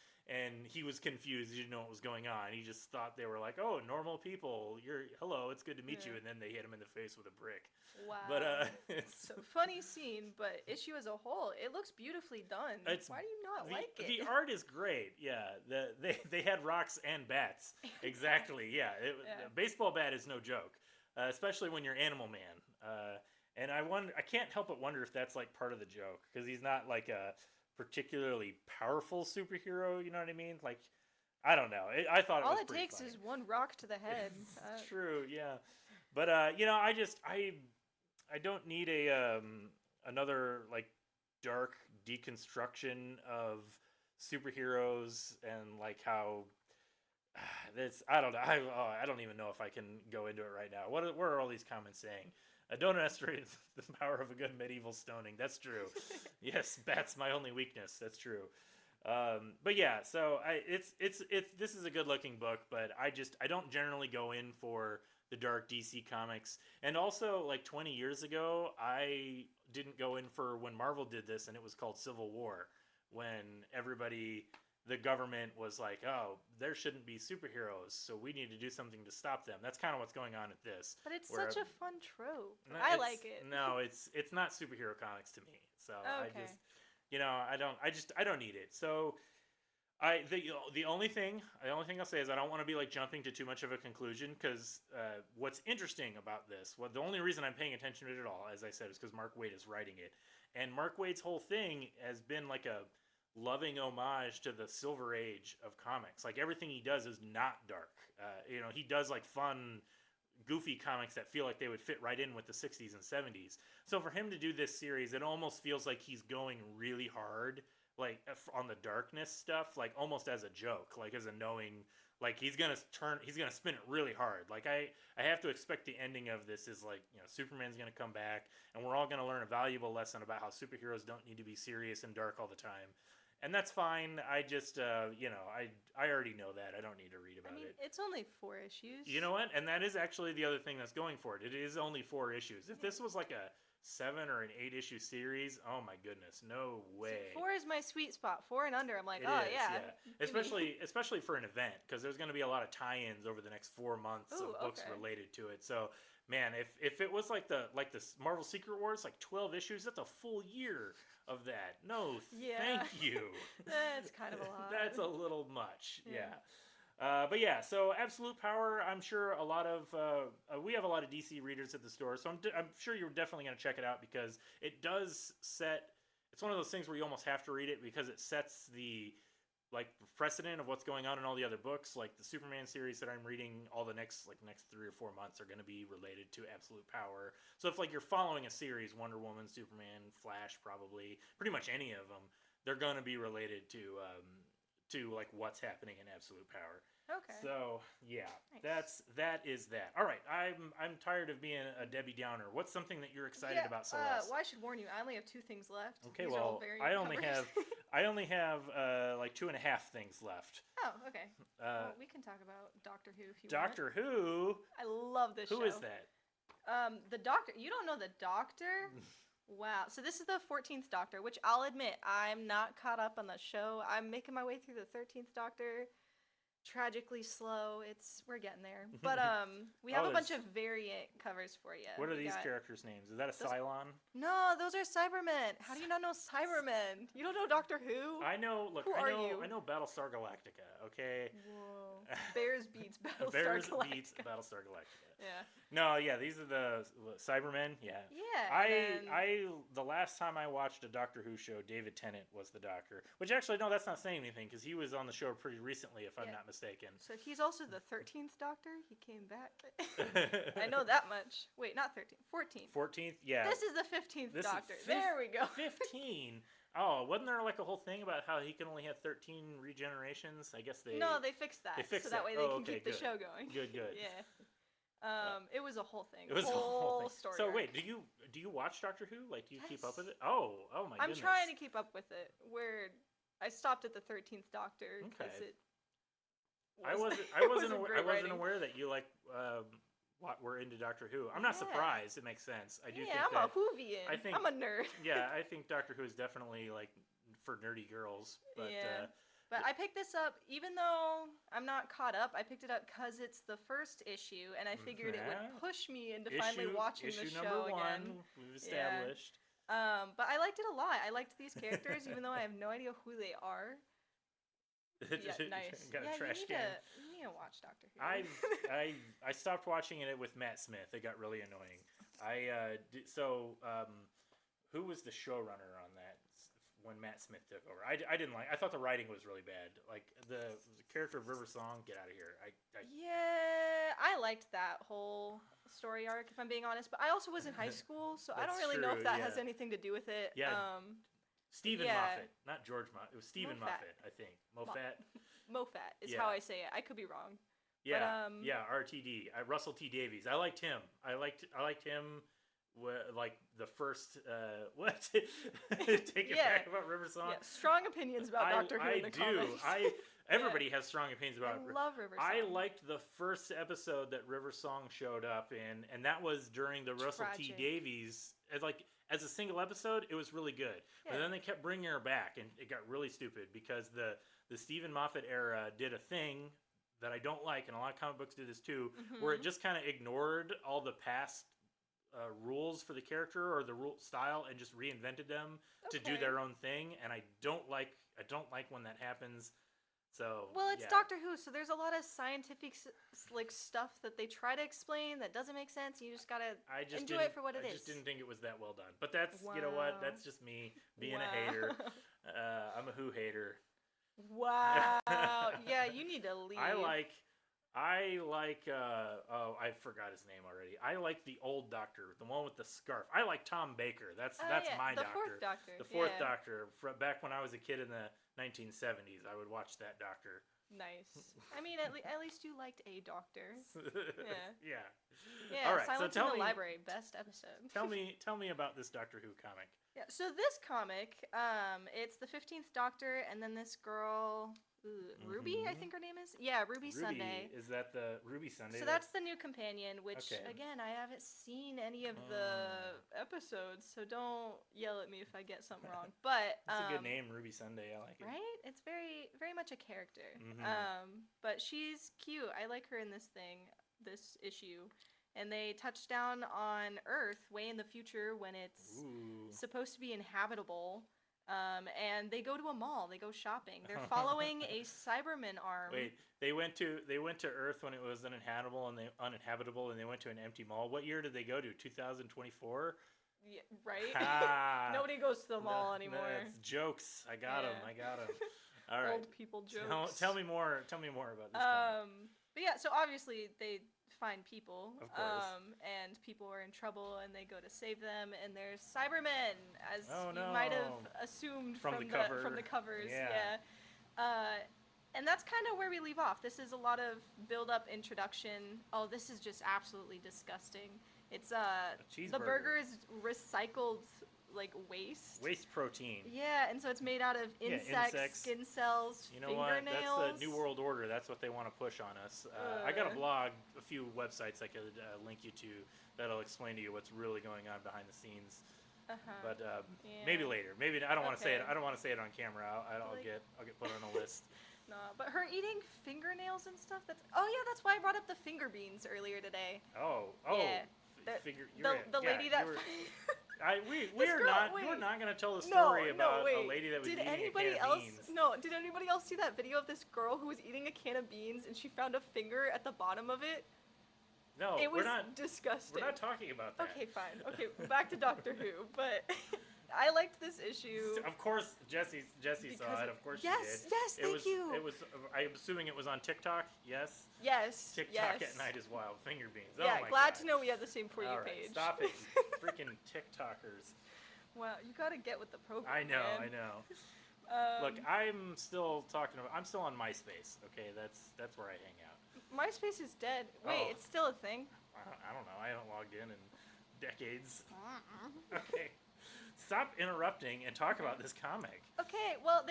he was confused. He didn't know what was going on. He just thought they were like, "Oh, normal people. Hello, it's good to meet you." Yeah. And then they hit him in the face with a brick. Wow. But it's So funny scene, but issue as a whole, it looks beautifully done. It's- Why do you not like it? the art is great. Yeah, they had rocks and bats. Exactly. Yeah, Yeah. A baseball bat is no joke, especially when you're Animal Man. And I can't help but wonder if that's like part of the joke, because he's not like a particularly powerful superhero. You know what I mean? Like, I don't know. I thought All it was it pretty takes funny. is one rock to the head. True, yeah. But I don't need another like dark deconstruction of superheroes and like how this I don't know. I don't even know if I can go into it right now. What are all these comments saying? Don't underestimate the power of a good medieval stoning. That's true. Yes, bat's my only weakness. That's true. But yeah, so it's this is a good looking book, but I don't generally go in for the dark DC comics. And also, like 20 years ago, I didn't go in for when Marvel did this, and it was called Civil War, when the government was like, "Oh, there shouldn't be superheroes, so we need to do something to stop them." That's kind of what's going on at this. But it's where such a fun trope. no, I it's- like it. No, it's not superhero comics to me. So I Okay. just, I don't need it. So the only thing I'll say is I don't want to be like jumping to too much of a conclusion, because what's interesting about this, the only reason I'm paying attention to it at all, as I said, is because Mark Waid is writing it, and Mark Waid's whole thing has been like a loving homage to the Silver Age of comics. Like, everything he does is not dark. He does like fun, goofy comics that feel like they would fit right in with the 60s and 70s. So for him to do this series, it almost feels like he's going really hard, like on the darkness stuff, like almost as a joke, like as a knowing, like he's gonna spin it really hard. Like I have to expect the ending of this is like, Superman's gonna come back, and we're all gonna learn a valuable lesson about how superheroes don't need to be serious and dark all the time. And that's fine. I just, I already know that. I don't need to read about I mean, it. it's only 4 issues. You know what? And that is actually the other thing that's going for it. It is only 4 issues. If this was like a 7 or an 8 issue series, oh my goodness, no way. 4 is my sweet spot. 4 and under, I'm like, It oh is, yeah. Give me- Especially for an event, because there's going to be a lot of tie-ins over the next 4 months Ooh, of books okay. related to it. So, man, if it was like the Marvel Secret Wars, like 12 issues, that's a full year of that. No, Yeah. thank you. That's kind of a lot. That's a little much. Yeah. But yeah, so Absolute Power, I'm sure a lot of we have a lot of DC readers at the store, so I'm sure you're definitely going to check it out, because it does set. It's one of those things where you almost have to read it, because it sets the like precedent of what's going on in all the other books. Like the Superman series that I'm reading, all the next 3 or 4 months are going to be related to absolute power. So if like you're following a series, Wonder Woman, Superman, Flash, probably pretty much any of them, they're going to be related to like what's happening in absolute power. Okay. So yeah, Nice. that is that. All right, I'm tired of being a Debbie Downer. What's something that you're excited about, Celeste? Well, I should warn you. I only have 2 things left. Okay, These are all well, variant I only covers. have like 2.5 things left. Oh, okay. Uh, Well, we can talk about Doctor Who if you Doctor Who. want. I love this show. Who is that? The Doctor. You don't know the Doctor? Wow. So this is the 14th Doctor, which I'll admit I'm not caught up on the show. I'm making my way through the 13th Doctor. Tragically slow. We're getting there. But we have Oh, a bunch there's- of variant covers for you. What are We these got- characters' names? Is that a Those- Cylon? No, those are Cybermen. How do you not know Cybermen? You don't know Doctor Who? I know. Look, Who I are know. you? I know Battlestar Galactica. Okay. Whoa. Bears beats Battlestar Bears Galactica. beats Battlestar Galactica. Yeah. No, yeah, these are the Cybermen. Yeah. Yeah. and then- I the last time I watched a Doctor Who show, David Tennant was the Doctor. Which actually, no, that's not saying anything because he was on the show pretty recently, if I'm Yeah. not mistaken. So he's also the 13th Doctor. He came back. I know that much. Wait, not 13th. 14th. 14th, yeah. This is the 15th This is Doctor. fif- There we go. 15. Oh, wasn't there like a whole thing about how he can only have 13 regenerations? I guess they. No, they fixed that. They fixed so that that. way they Oh, can okay, keep the good. show going. Good, good. Yeah. It was a whole thing. It was a whole thing. story. So arc. wait, do you watch Doctor Who? Like, do you keep up Yes. with it? Oh my I'm goodness. trying to keep up with it. Where I stopped at the 13th Doctor because Okay. it. I was- wasn't. I it wasn't. a Aware, I great wasn't writing. aware that you like what were into Doctor Who. I'm not Yeah. surprised. It makes sense. I do Yeah, think I'm that. a Whovian. I think- I'm a nerd. Yeah, I think Doctor Who is definitely like for nerdy girls. But Yeah. But I picked this up, even though I'm not caught up. I picked it up because it's the first issue, and I figured it Yeah. would push me into finally watching the issue show number again. 1. We've established. But I liked it a lot. I liked these characters, even though I have no idea who they are. Yeah, nice. Got a yeah, trash you can. need to watch Doctor Who. I stopped watching it with Matt Smith. It got really annoying. Who was the showrunner on that when Matt Smith took over? I didn't like. I thought the writing was really bad. Like the character of River Song, get out of here. Yeah, I liked that whole story arc, if I'm being honest. But I also was in high school, so I don't That's really know true, if that has yeah. anything to do with it. Yeah. Stephen Yeah. Moffat, not George Moffat. It was Stephen Moffat. Moffat, I think. Moffat. Moffat is Yeah. how I say it. I could be wrong. Yeah, But, yeah, RTD. Russell T Davies. I liked him. I liked him. Like the first what? Take it Yeah. back about River Song. Yeah, strong opinions about Doctor Who in the comments. Everybody has strong opinions I about. love River I Song. liked the first episode that River Song showed up in, and that was during the Russell T Tragic. Davies. As a single episode, it was really good. But Yeah. then they kept bringing her back, and it got really stupid because the Stephen Moffat era did a thing that I don't like, and a lot of comic books do this too, where it just kind of ignored all the past rules for the character or the rule style and just reinvented them to do Okay. their own thing, and I don't like when that happens. So Well, it's yeah. Doctor Who, so there's a lot of scientific like stuff that they try to explain that doesn't make sense. You just gotta I just enjoy didn't- it for what it I is. just didn't think it was that well done. But that's you know what? Wow. That's just me being a Wow. hater. I'm a Who hater. Wow. Yeah, you need to leave. I like I forgot his name already. I like the old Doctor, the one with the scarf. I like Tom Baker. That's yeah, my the Doctor. fourth Doctor, The fourth yeah. Doctor. Back when I was a kid in the 1970s, I would watch that Doctor. Nice. I mean, at least you liked a Doctor. Yeah. Yeah, All right, so Silence tell in the me- Library, best episode. Tell me about this Doctor Who comic. Yeah, so this comic, it's the 15th Doctor, and then this girl, Ruby, I think her name is? Yeah, Ruby Sunday. Is that the Ruby Sunday? So that's the new companion, which, Okay. again, I haven't seen any of the episodes, so don't yell at me if I get something wrong. But, That's a good name, Ruby Sunday. I like it. right? It's very, very much a character. Mhm. But she's cute. I like her in this issue. And they touch down on Earth way in the future when it's Ooh. supposed to be inhabitable. And they go to a mall. They go shopping. They're following a Cyberman arm. Wait, they went to Earth when it was uninhabitable, and they went to an empty mall. What year did they go to? 2024. Yeah, right? Ah, Nobody goes to the mall anymore. That's jokes. I got 'em. Yeah. I got 'em. All right. old people jokes. Tell me more. Tell me more about this. comic. But yeah, so obviously they find people, Of course. and people are in trouble, and they go to save them. And there's Cybermen, as Oh, you might have no. assumed From from the cover. from the covers. Yeah. And that's kind of where we leave off. This is a lot of build-up, introduction. Oh, this is just absolutely disgusting. It's the cheeseburger. burger is recycled like waste. Waste protein. Yeah, and so it's made out of insects, insects. skin cells, You know what? fingernails. That's the New World Order. That's what they want to push on us. I got a blog, a few websites I could link you to that'll explain to you what's really going on behind the scenes. But maybe later. Maybe I don't want to say it. Okay. I don't want to say it on camera. I'll Like- get put on a list. No, but her eating fingernails and stuff. That's why I brought up the finger beans earlier today. Oh. Yeah. Figure. The lady that. We This are girl- not. wait. We're not going to tell the story about wait. a lady that was did eating anybody a can else? of beans. No, did anybody else see that video of this girl who was eating a can of beans and she found a finger at the bottom of it? No, It was we're not. disgusting. We're not talking about that. Okay, fine. Okay, back to Doctor Who. But I liked this issue. Of course, Jessie saw it. Of course Yes, she did. yes, thank you. It was. I'm assuming it was on TikTok. Yes. Yes. TikTok yes. at night is wild. Finger beans. Yeah, oh my glad God. to know we have the same For You All right, page. stop it, freaking TikTokers. Wow, you gotta get with the program. I know. man. I know. Um, Look, I'm still talking about. I'm still on MySpace. Okay, that's where I hang out. MySpace is dead. Wait, Oh. it's still a thing. I don't know. I haven't logged in decades. Okay. Stop interrupting and talk about this comic. Okay, well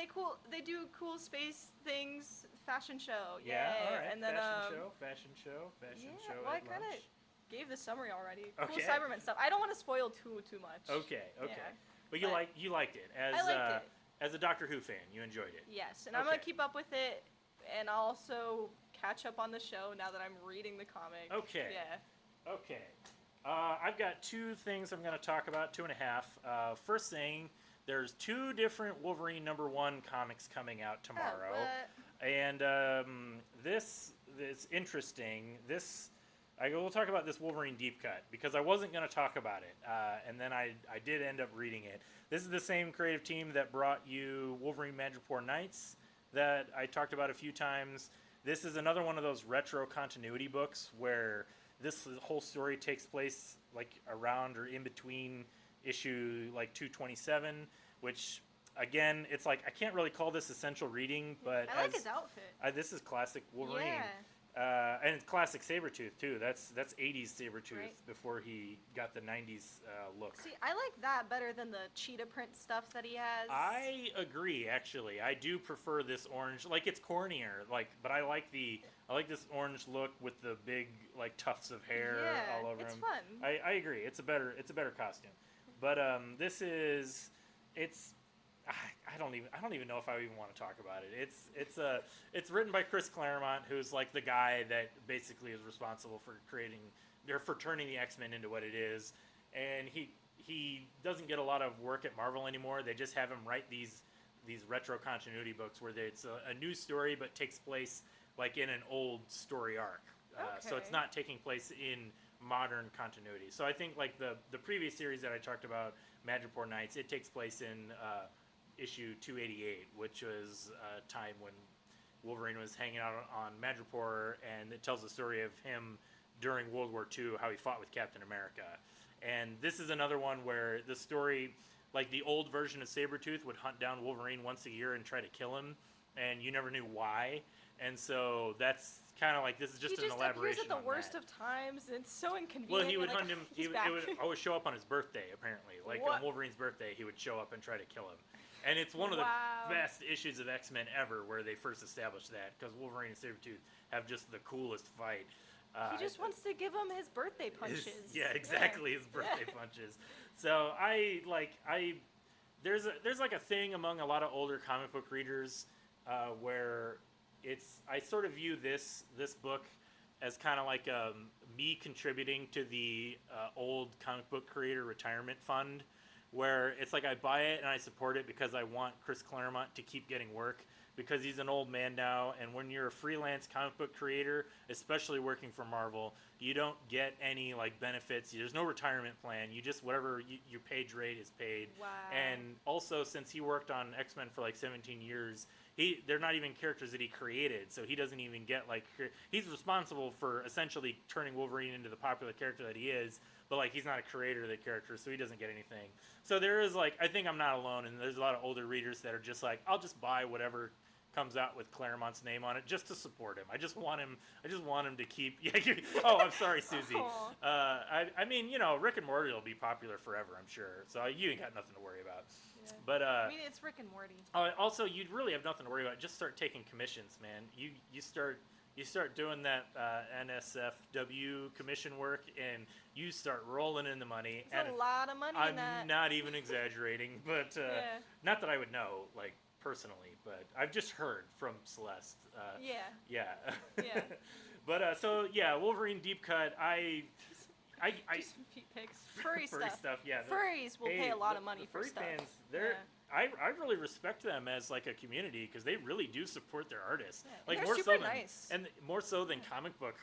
they do cool space things, fashion show. Yeah. Yay. All right. And then fashion show. yeah, show. well I at kind lunch. of gave the summary already. Cool Okay. Cyberman stuff. I don't want to spoil too much. Okay. Yeah. But But- you liked it as I liked it. as a Doctor Who fan. You enjoyed it. Yes, and I'm gonna Okay. keep up with it, and I'll also catch up on the show now that I'm reading the comic. Okay. Yeah. Okay. I've got two things I'm going to talk about, 2.5. First thing, there's 2 different Wolverine #1 comics coming out tomorrow. what? And this is interesting. We'll talk about this Wolverine Deep Cut because I wasn't going to talk about it, and then I did end up reading it. This is the same creative team that brought you Wolverine Madripoor Nights that I talked about a few times. This is another one of those retro continuity books where this whole story takes place like around or in between issue like 227, which again, it's like I can't really call this essential reading, but I like his outfit. this is classic Wolverine. Yeah. And it's classic Sabretooth too. That's 80s Sabretooth Right. before he got the 90s look. See, I like that better than the cheetah print stuff that he has. I agree. Actually, I do prefer this orange. Like it's cornier. But I like this orange look with the big like tufts of hair Yeah, all over it's him. fun. I agree. It's a better costume. But I don't even know if I even want to talk about it. It's written by Chris Claremont, who's like the guy that basically is responsible for turning the X-Men into what it is, and he doesn't get a lot of work at Marvel anymore. They just have him write these retro continuity books where it's a new story but takes place like in an old story arc. So it's Okay. not taking place in modern continuity. So I think like the previous series that I talked about, Madripoor Nights, it takes place in issue 288, which was a time when Wolverine was hanging out on Madripoor, and it tells the story of him during World War II, how he fought with Captain America. And this is another one where the story, like the old version of Sabretooth would hunt down Wolverine once a year and try to kill him, and you never knew why. And so that's kind of like, this is just he an just elaboration appears at the on worst that. of times, and it's so inconvenient. Well, he You're would like, hunt him. He's It back. would always show up on his birthday, apparently. Like What? on Wolverine's birthday, he would show up and try to kill him. And it's one of Wow. the best issues of X-Men ever, where they first established that, because Wolverine and Sabretooth have just the coolest fight. He just wants to give him his birthday punches. Yeah, exactly, his birthday punches. So there's like a thing among a lot of older comic book readers where I sort of view this book as kind of like me contributing to the old comic book creator retirement fund, where it's like I buy it and I support it because I want Chris Claremont to keep getting work, because he's an old man now, and when you're a freelance comic book creator, especially working for Marvel, You don't get any like benefits. There's no retirement plan. You just whatever your page rate is paid. Wow. And also, since he worked on X-Men for like 17 years, they're not even characters that he created, so he doesn't even get like he's responsible for essentially turning Wolverine into the popular character that he is, but like he's not a creator of the character, so he doesn't get anything. So there is like I think I'm not alone, and there's a lot of older readers that are just like I'll just buy whatever comes out with Claremont's name on it just to support him. I just want him to keep. Yeah. Oh, I'm sorry, Susie. I mean, you know, Rick and Morty will be popular forever, I'm sure. So you ain't got nothing to worry about. Yeah. But I mean, it's Rick and Morty. also, you'd really have nothing to worry about. Just start taking commissions, man. You start doing that NSFW commission work, and you start rolling in the money. There's and a lot of money in that. I'm not even exaggerating, but Yeah. not that I would know, like personally, but I've just heard from Celeste. Yeah. Yeah. Yeah. But so yeah, Wolverine deep cut. I Just some feet pics. Furry stuff. Yeah. Furries will pay a lot of money the for furry stuff. fans, they're. I really respect them as like a community because they really do support their artists. Yeah, and Like they're more super so than nice. and more so than comic book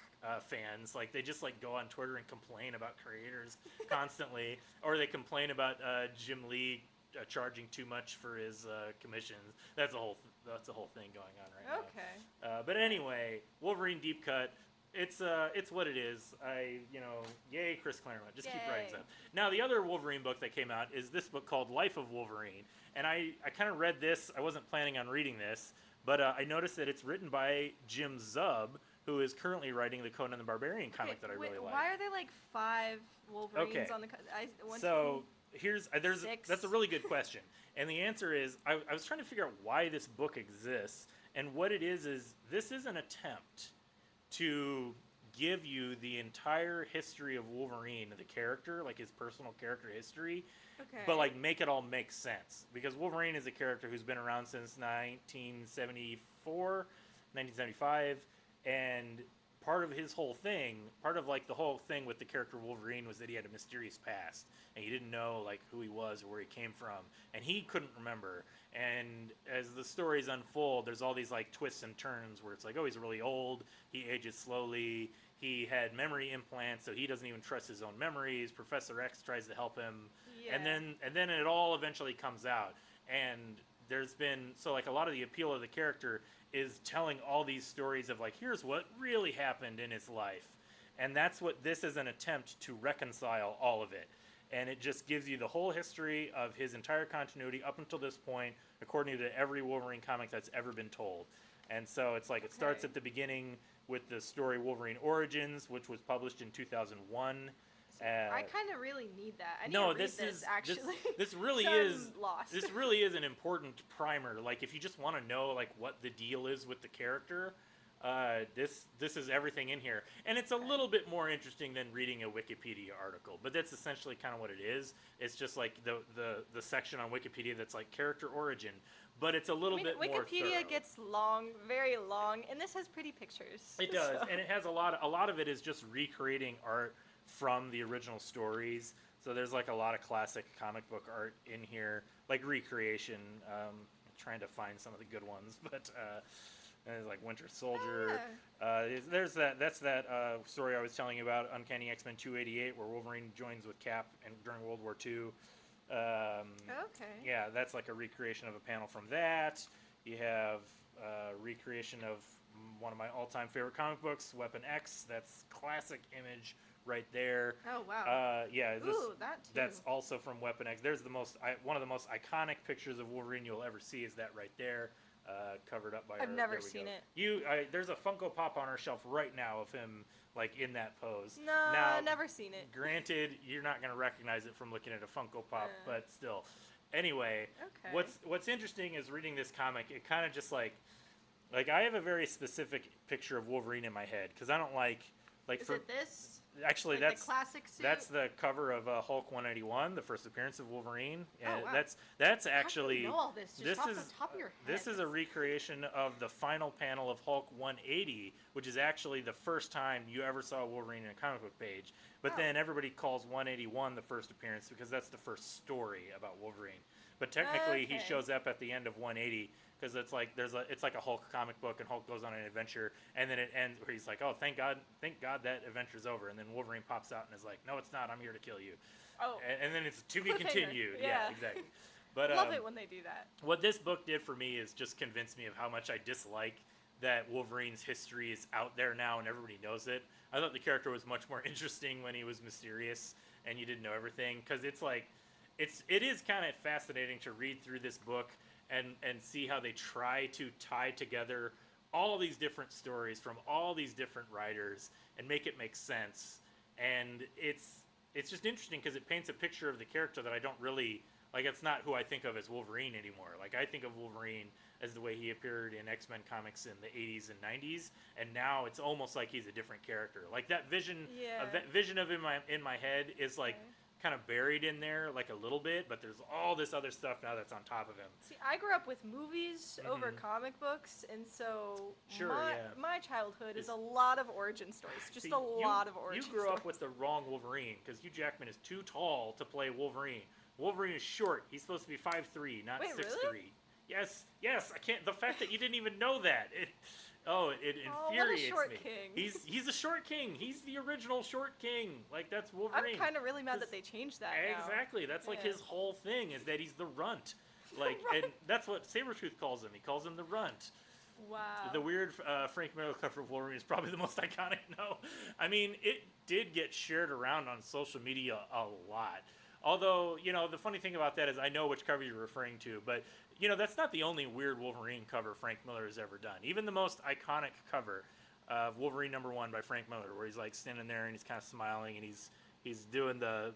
fans. Like they just like go on Twitter and complain about creators constantly, or they complain about Jim Lee charging too much for his commissions. That's a whole thing going on right now. Okay. But anyway, Wolverine deep cut. It's what it is. Yay, Chris Claremont. Just keep writing Yay. stuff. Now, the other Wolverine book that came out is this book called Life of Wolverine. And I kind of read this. I wasn't planning on reading this, but I noticed that it's written by Jim Zub, who is currently writing the Conan the Barbarian comic that I really like. Why are there like 5 Wolverines Okay. on the? So there's Six. that's a really good question, and the answer is I was trying to figure out why this book exists, and what it is this is an attempt to give you the entire history of Wolverine, the character, like his personal character history, Okay. but like make it all make sense, because Wolverine is a character who's been around since 1975, and part of his whole thing, part of like the whole thing with the character Wolverine was that he had a mysterious past, and you didn't know like who he was or where he came from, and he couldn't remember. And as the stories unfold, there's all these like twists and turns where it's like, oh, he's really old, he ages slowly, he had memory implants, so he doesn't even trust his own memories. Professor X tries to help him, Yeah. and then it all eventually comes out. And there's been so like a lot of the appeal of the character is telling all these stories of like, here's what really happened in his life, and that's what this is, an attempt to reconcile all of it. And it just gives you the whole history of his entire continuity up until this point, according to every Wolverine comic that's ever been told. And so it's like it starts Okay. at the beginning with the story Wolverine Origins, which was published in 2001. I kind of really need that. I need No, to read this is actually. this really So is I'm lost. this really is an important primer. Like if you just want to know like what the deal is with the character, this is everything in here, and it's a little bit more interesting than reading a Wikipedia article. But that's essentially kind of what it is. It's just like the section on Wikipedia that's like character origin, but it's a little bit more Wikipedia thorough. gets long, very long, and this has pretty pictures. It does, so- and it has a lot of it is just recreating art from the original stories. So there's like a lot of classic comic book art in here, like recreation. Trying to find some of the good ones, but there's like Winter Soldier. There's that's that story I was telling you about, Uncanny X-Men 288, where Wolverine joins with Cap and during World War II. Okay. Yeah, that's like a recreation of a panel from that. You have recreation of one of my all-time favorite comic books, Weapon X. That's classic image right there. Oh wow. Yeah, Ooh, that too. that's also from Weapon X. There's one of the most iconic pictures of Wolverine you'll ever see is that right there, covered up by. I've never there we seen go. it. There's a Funko Pop on our shelf right now of him like in that pose. No, now, never seen it. Granted, you're not going to recognize it from looking at a Funko Pop, but still. Anyway, Okay. what's interesting is reading this comic. It kind of just like I have a very specific picture of Wolverine in my head because I don't like Is it this? Actually, Like that's the classic suit. that's the cover of Hulk 181, the first appearance of Wolverine. And wow. that's How do actually you know all this? Just this off is the top of your head. this is a recreation of the final panel of Hulk 180, which is actually the first time you ever saw Wolverine in a comic book page. But Oh. then everybody calls 181 the first appearance because that's the first story about Wolverine. but technically he Okay. shows up at the end of 180 because it's like it's like a Hulk comic book, and Hulk goes on an adventure, and then it ends where he's like, oh, thank God that adventure's over, and then Wolverine pops out and is like, no, it's not, I'm here to kill you. Oh, And then it's to be Cliffhanger. continued. Yeah. Exactly. But love it when they do that. what this book did for me is just convince me of how much I dislike that Wolverine's history is out there now and everybody knows it. I thought the character was much more interesting when he was mysterious and you didn't know everything, because it's like it is kind of fascinating to read through this book and see how they try to tie together all these different stories from all these different writers and make it make sense. And it's just interesting because it paints a picture of the character that I don't really like. It's not who I think of as Wolverine anymore. Like, I think of Wolverine as the way he appeared in X-Men comics in the 80s and 90s, and now it's almost like he's a different character. Like, that vision, Yeah. that vision of him in my head is like Okay. kind of buried in there, like a little bit, but there's all this other stuff now that's on top of him. See, I grew up with movies over Mhm. comic books, and so Sure, my, yeah. my childhood is It's- a lot of origin stories. Just See, a lot of origin You grew stories. up with the wrong Wolverine, because Hugh Jackman is too tall to play Wolverine. Wolverine is short. He's supposed to be 5'3", not Wait, 6'3". really? Yes. I can't. The fact that you didn't even know that, it what a infuriates short me. king. He's a short king. He's the original short king. Like, that's Wolverine. I'm kind of really mad that This- they changed that now. Exactly. That's like Yeah. his whole thing, is that he's the runt. Like, Runt. and that's what Sabretooth calls him. He calls him the runt. Wow. The weird Frank Miller cover of Wolverine is probably the most iconic. No, I mean, it did get shared around on social media a lot. Although, the funny thing about that is I know which cover you're referring to, but, that's not the only weird Wolverine cover Frank Miller has ever done. Even the most iconic cover of Wolverine #1 by Frank Miller, where he's like standing there and he's kind of smiling and he's doing the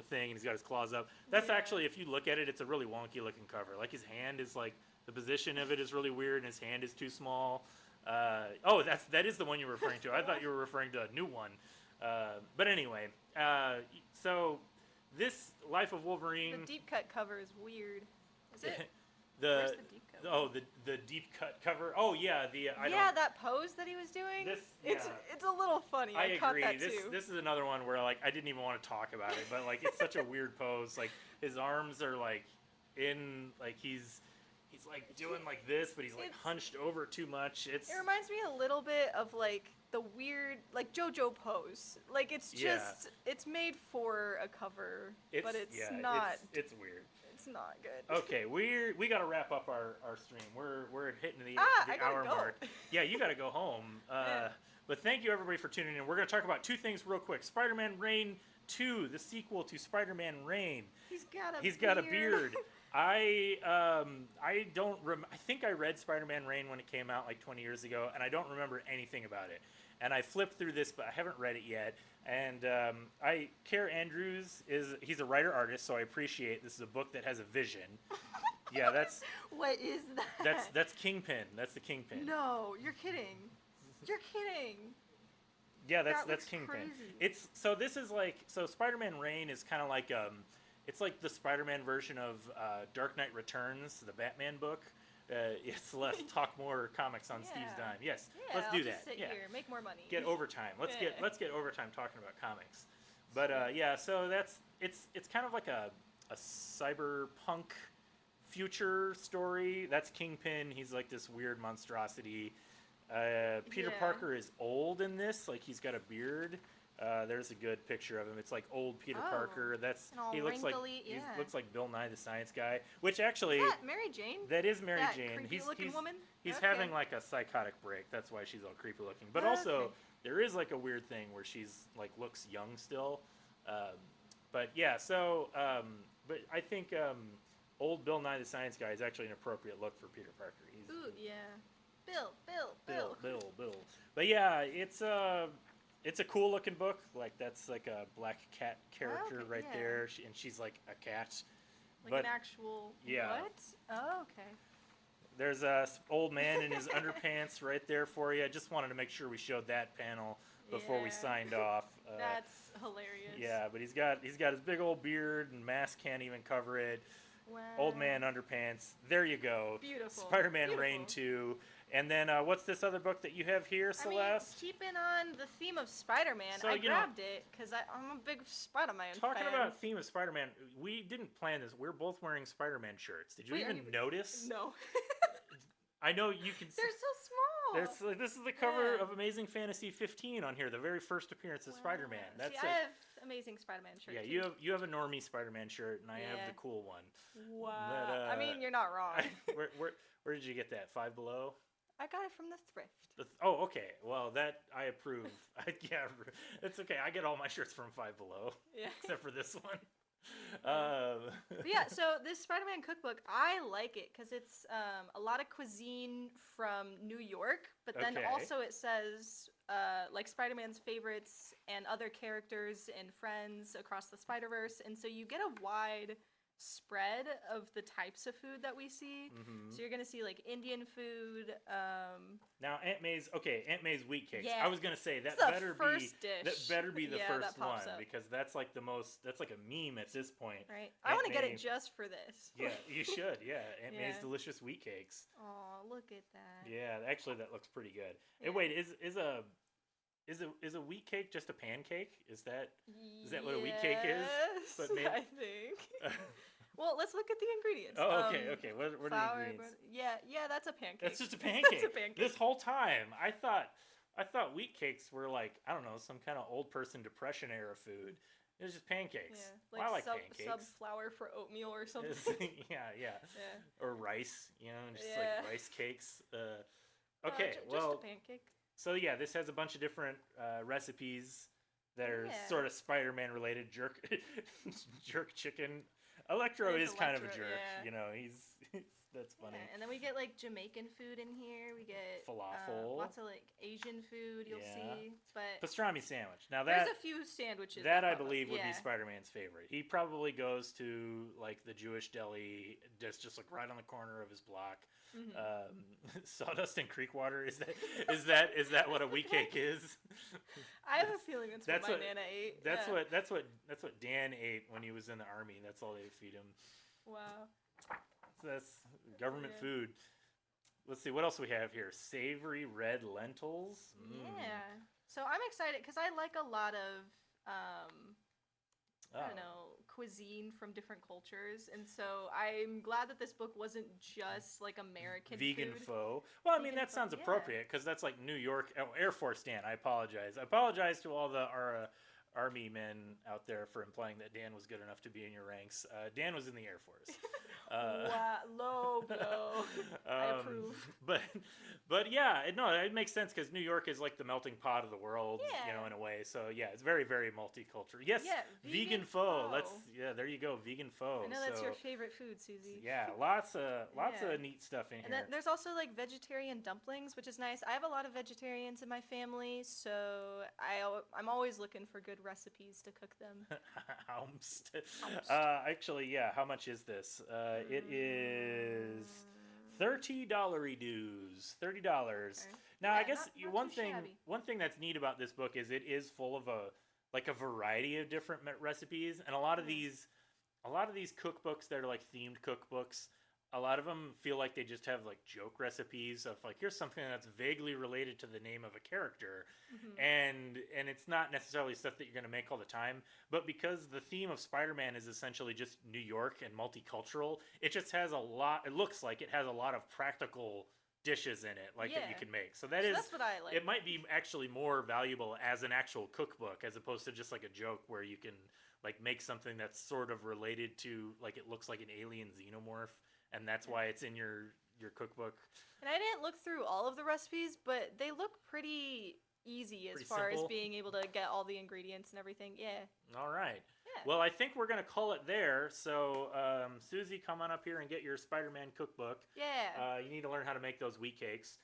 thing and he's got his claws up. That's Yeah. actually, if you look at it, it's a really wonky looking cover. Like, his hand is like, the position of it is really weird, and his hand is too small. That is the one you're referring to. I thought you were referring to a new one. But anyway, so this Life of the Wolverine, deep cut cover is weird. Is it? the Where's the deep cut? the deep cut cover. Oh yeah, That pose that he was doing. This- it's yeah. it's a little funny. I caught agree. that This too. this is another one where, like, I didn't even want to talk about it, but like, it's such a weird pose. Like, his arms are like in, like, he's like doing like this, but he's like It's- hunched over too much. It reminds me a little bit of like the weird like JoJo pose. Like it's Yeah. just it's made for a cover, It's, but it's yeah, not. It's weird. It's not good. Okay, we got to wrap up our stream. We're hitting the I gotta hour go. mark. Yeah, you got to go home. Yeah. But thank you everybody for tuning in. We're going to talk about two things real quick. Spider-Man Reign 2, the sequel to Spider-Man Reign. He's got a He's got a beard. I think I read Spider-Man Reign when it came out like 20 years ago, and I don't remember anything about it. And I flipped through this, but I haven't read it yet. And Care Andrews he's a writer artist, so I appreciate this is a book that has a vision. Yeah, that's What is that? that's Kingpin. That's the Kingpin. No, you're kidding. You're kidding. Yeah, That that's looks Kingpin. crazy. This is like Spider-Man Reign is kind of like it's like the Spider-Man version of Dark Knight Returns, the Batman book. Let's talk more comics on Steve's Yeah. dime. Yes, Yeah, let's I'll do just that. sit Yeah, here, make more money. get overtime. Let's Yeah. get overtime talking about comics. But yeah, so it's kind of like a cyberpunk future story. That's Kingpin. He's like this weird monstrosity. Peter Yeah. Parker is old in this. Like, he's got a beard. There's a good picture of him. It's like old Peter Oh, Parker. That's and all he looks wrinkly, like yeah. he looks like Bill Nye the Science Guy. Which actually Is that Mary Jane? that is Mary That Jane. creepy-looking woman? He's Okay. having like a psychotic break. That's why she's all creepy looking. But Okay. also there is like a weird thing where she's like looks young still. But yeah, so but I think old Bill Nye the Science Guy is actually an appropriate look for Peter Parker. He's Ooh, yeah. Bill. Bill. But yeah, it's a cool looking book. Like, that's like a black cat character Okay, right yeah. there, and she's like a cat. Like But an actual. yeah. What? Oh, okay. there's a old man in his underpants right there for you. I just wanted to make sure we showed that panel before we Yeah. signed off. That's hilarious. Yeah, but he's got his big old beard, and mask can't even cover it. Wow. Old man underpants. There you go. Beautiful. Spider-Man Reign Beautiful. 2. And then what's this other book that you have here, Celeste? Keeping on the theme of Spider-Man, So, I you know- grabbed it because I'm a big Spider-Man Talking fan. about theme of Spider-Man, we didn't plan this. We're both wearing Spider-Man shirts. Did you Wait, are even you- notice? No. I know you can. They're so small. This is the cover Yeah. of Amazing Fantasy 15 on here, the very first appearance of Spider-Man. Wow. That's See, it. I have Amazing Spider-Man shirt. Yeah, too. you have a normie Spider-Man shirt, and I have Yeah. the cool one. Wow. But, I mean, you're not wrong. Where did you get that? Five Below? I got it from the thrift. Oh, okay. Well, that I approve. Yeah, it's okay. I get all my shirts from Five Below, Yeah. except for this one. But yeah, so this Spider-Man cookbook, I like it because it's a lot of cuisine from New York, but then Okay. also it says like Spider-Man's favorites and other characters and friends across the Spider-Verse, and so you get a wide spread of the types of food that we see. Mhm. So you're gonna see like Indian food. Now Aunt May's wheat cakes. Yeah. I was gonna say that It's the better first be dish. that better be the Yeah, first that pops one up. because that's like that's like a meme at this point. Right. I want to get May- it just for this. Yeah, you should. Yeah, Aunt May's Yeah. delicious wheat cakes. Oh, look at that. Yeah, actually that looks pretty good. Hey, Yeah. wait, is a wheat cake just a pancake? Is that that what a wheat cake is? Yes, But maybe- I think. Well, let's look at the ingredients. Oh, okay. What are the flour, ingredients? yeah, that's a pancake. That's just a pancake. That's a pancake. This whole time, I thought wheat cakes were like, I don't know, some kind of old person depression era food. It was just pancakes. Yeah, Well, I like sub pancakes. flour for oatmeal or something. It's- yeah. Yeah. Or rice, just Yeah. like rice cakes. Okay, Just well, a pancake. so yeah, this has a bunch of different recipes that are Yeah. sort of Spider-Man related. Jerk chicken. Electro It is is kind of a Electro, jerk. yeah. He's that's funny. Yeah, and then we get like Jamaican food in here. We get Falafel. lots of like Asian food. You'll Yeah. see, but Pastrami sandwich. Now there's that a few sandwiches. that I pop up. believe would be Yeah. Spider-Man's favorite. He probably goes to like the Jewish deli, just like right on the corner of his block. Mhm. Sawdust and creek water. Is that what a wheat cake is? I have a feeling that's That's what what- my Nana ate. That's Yeah. what Dan ate when he was in the army. That's all they feed him. Wow. So that's government Yeah. food. Let's see what else we have here. Savory red lentils. Yeah. So I'm excited because I like a lot of I Oh. don't know, cuisine from different cultures, and so I'm glad that this book wasn't just like American Vegan food. pho. Well, I mean Vegan that pho, sounds yeah. appropriate because that's like New York Air Force Dan. I apologize. I apologize to all our Army men out there for implying that Dan was good enough to be in your ranks. Dan was in the Air Force. Wow, low blow. I approve. But yeah, it makes sense because New York is like the melting pot of the world, Yeah. in a way. So yeah, it's very, very multicultural. Yes, Yeah, vegan vegan pho. pho. There you go, vegan pho. I know that's your So, favorite food, Susie. yeah, lots Yeah. of neat stuff in And here. then there's also like vegetarian dumplings, which is nice. I have a lot of vegetarians in my family, so I'm always looking for good recipes to cook them. Almost. Almost. Actually, yeah. How much is this? It is $30 dues. $30. Okay. Now, I Yeah, guess not one too thing shabby. one thing that's neat about this book is it is full of a variety of different recipes, and a lot of these cookbooks that are like themed cookbooks. A lot of them feel like they just have like joke recipes of like here's something that's vaguely related to the name of a character, and it's not necessarily stuff that you're going to make all the time. But because the theme of Spider-Man is essentially just New York and multicultural, it just has a lot. It looks like it has a lot of practical dishes in it, like that you Yeah. can make. So So that's what I like. it might be actually more valuable as an actual cookbook as opposed to just like a joke where you can like make something that's sort of related to like it looks like an alien xenomorph, and that's why it's in your cookbook. And I didn't look through all of the recipes, but they look pretty easy as Pretty far simple? as being able to get all the ingredients and everything. Yeah. All right. Yeah. Well, I think we're gonna call it there. So, Susie, come on up here and get your Spider-Man cookbook. Yeah. You need to learn how to make those wheat cakes.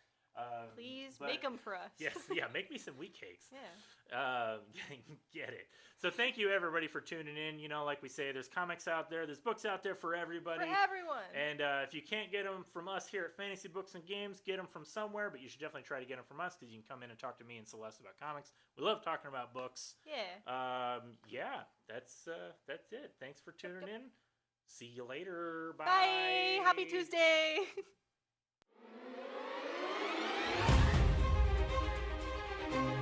Please but- make them for us. Yes, yeah, make me some wheat cakes. Yeah. Get it. So thank you everybody for tuning in. Like we say, there's comics out there, there's books out there for everybody. For everyone. And if you can't get them from us here at Fantasy Books and Games, get them from somewhere. But you should definitely try to get them from us because you can come in and talk to me and Celeste about comics. We love talking about books. Yeah. Yeah, that's it. Thanks for tuning in. See you later. Bye. Bye. Happy Tuesday. Bye.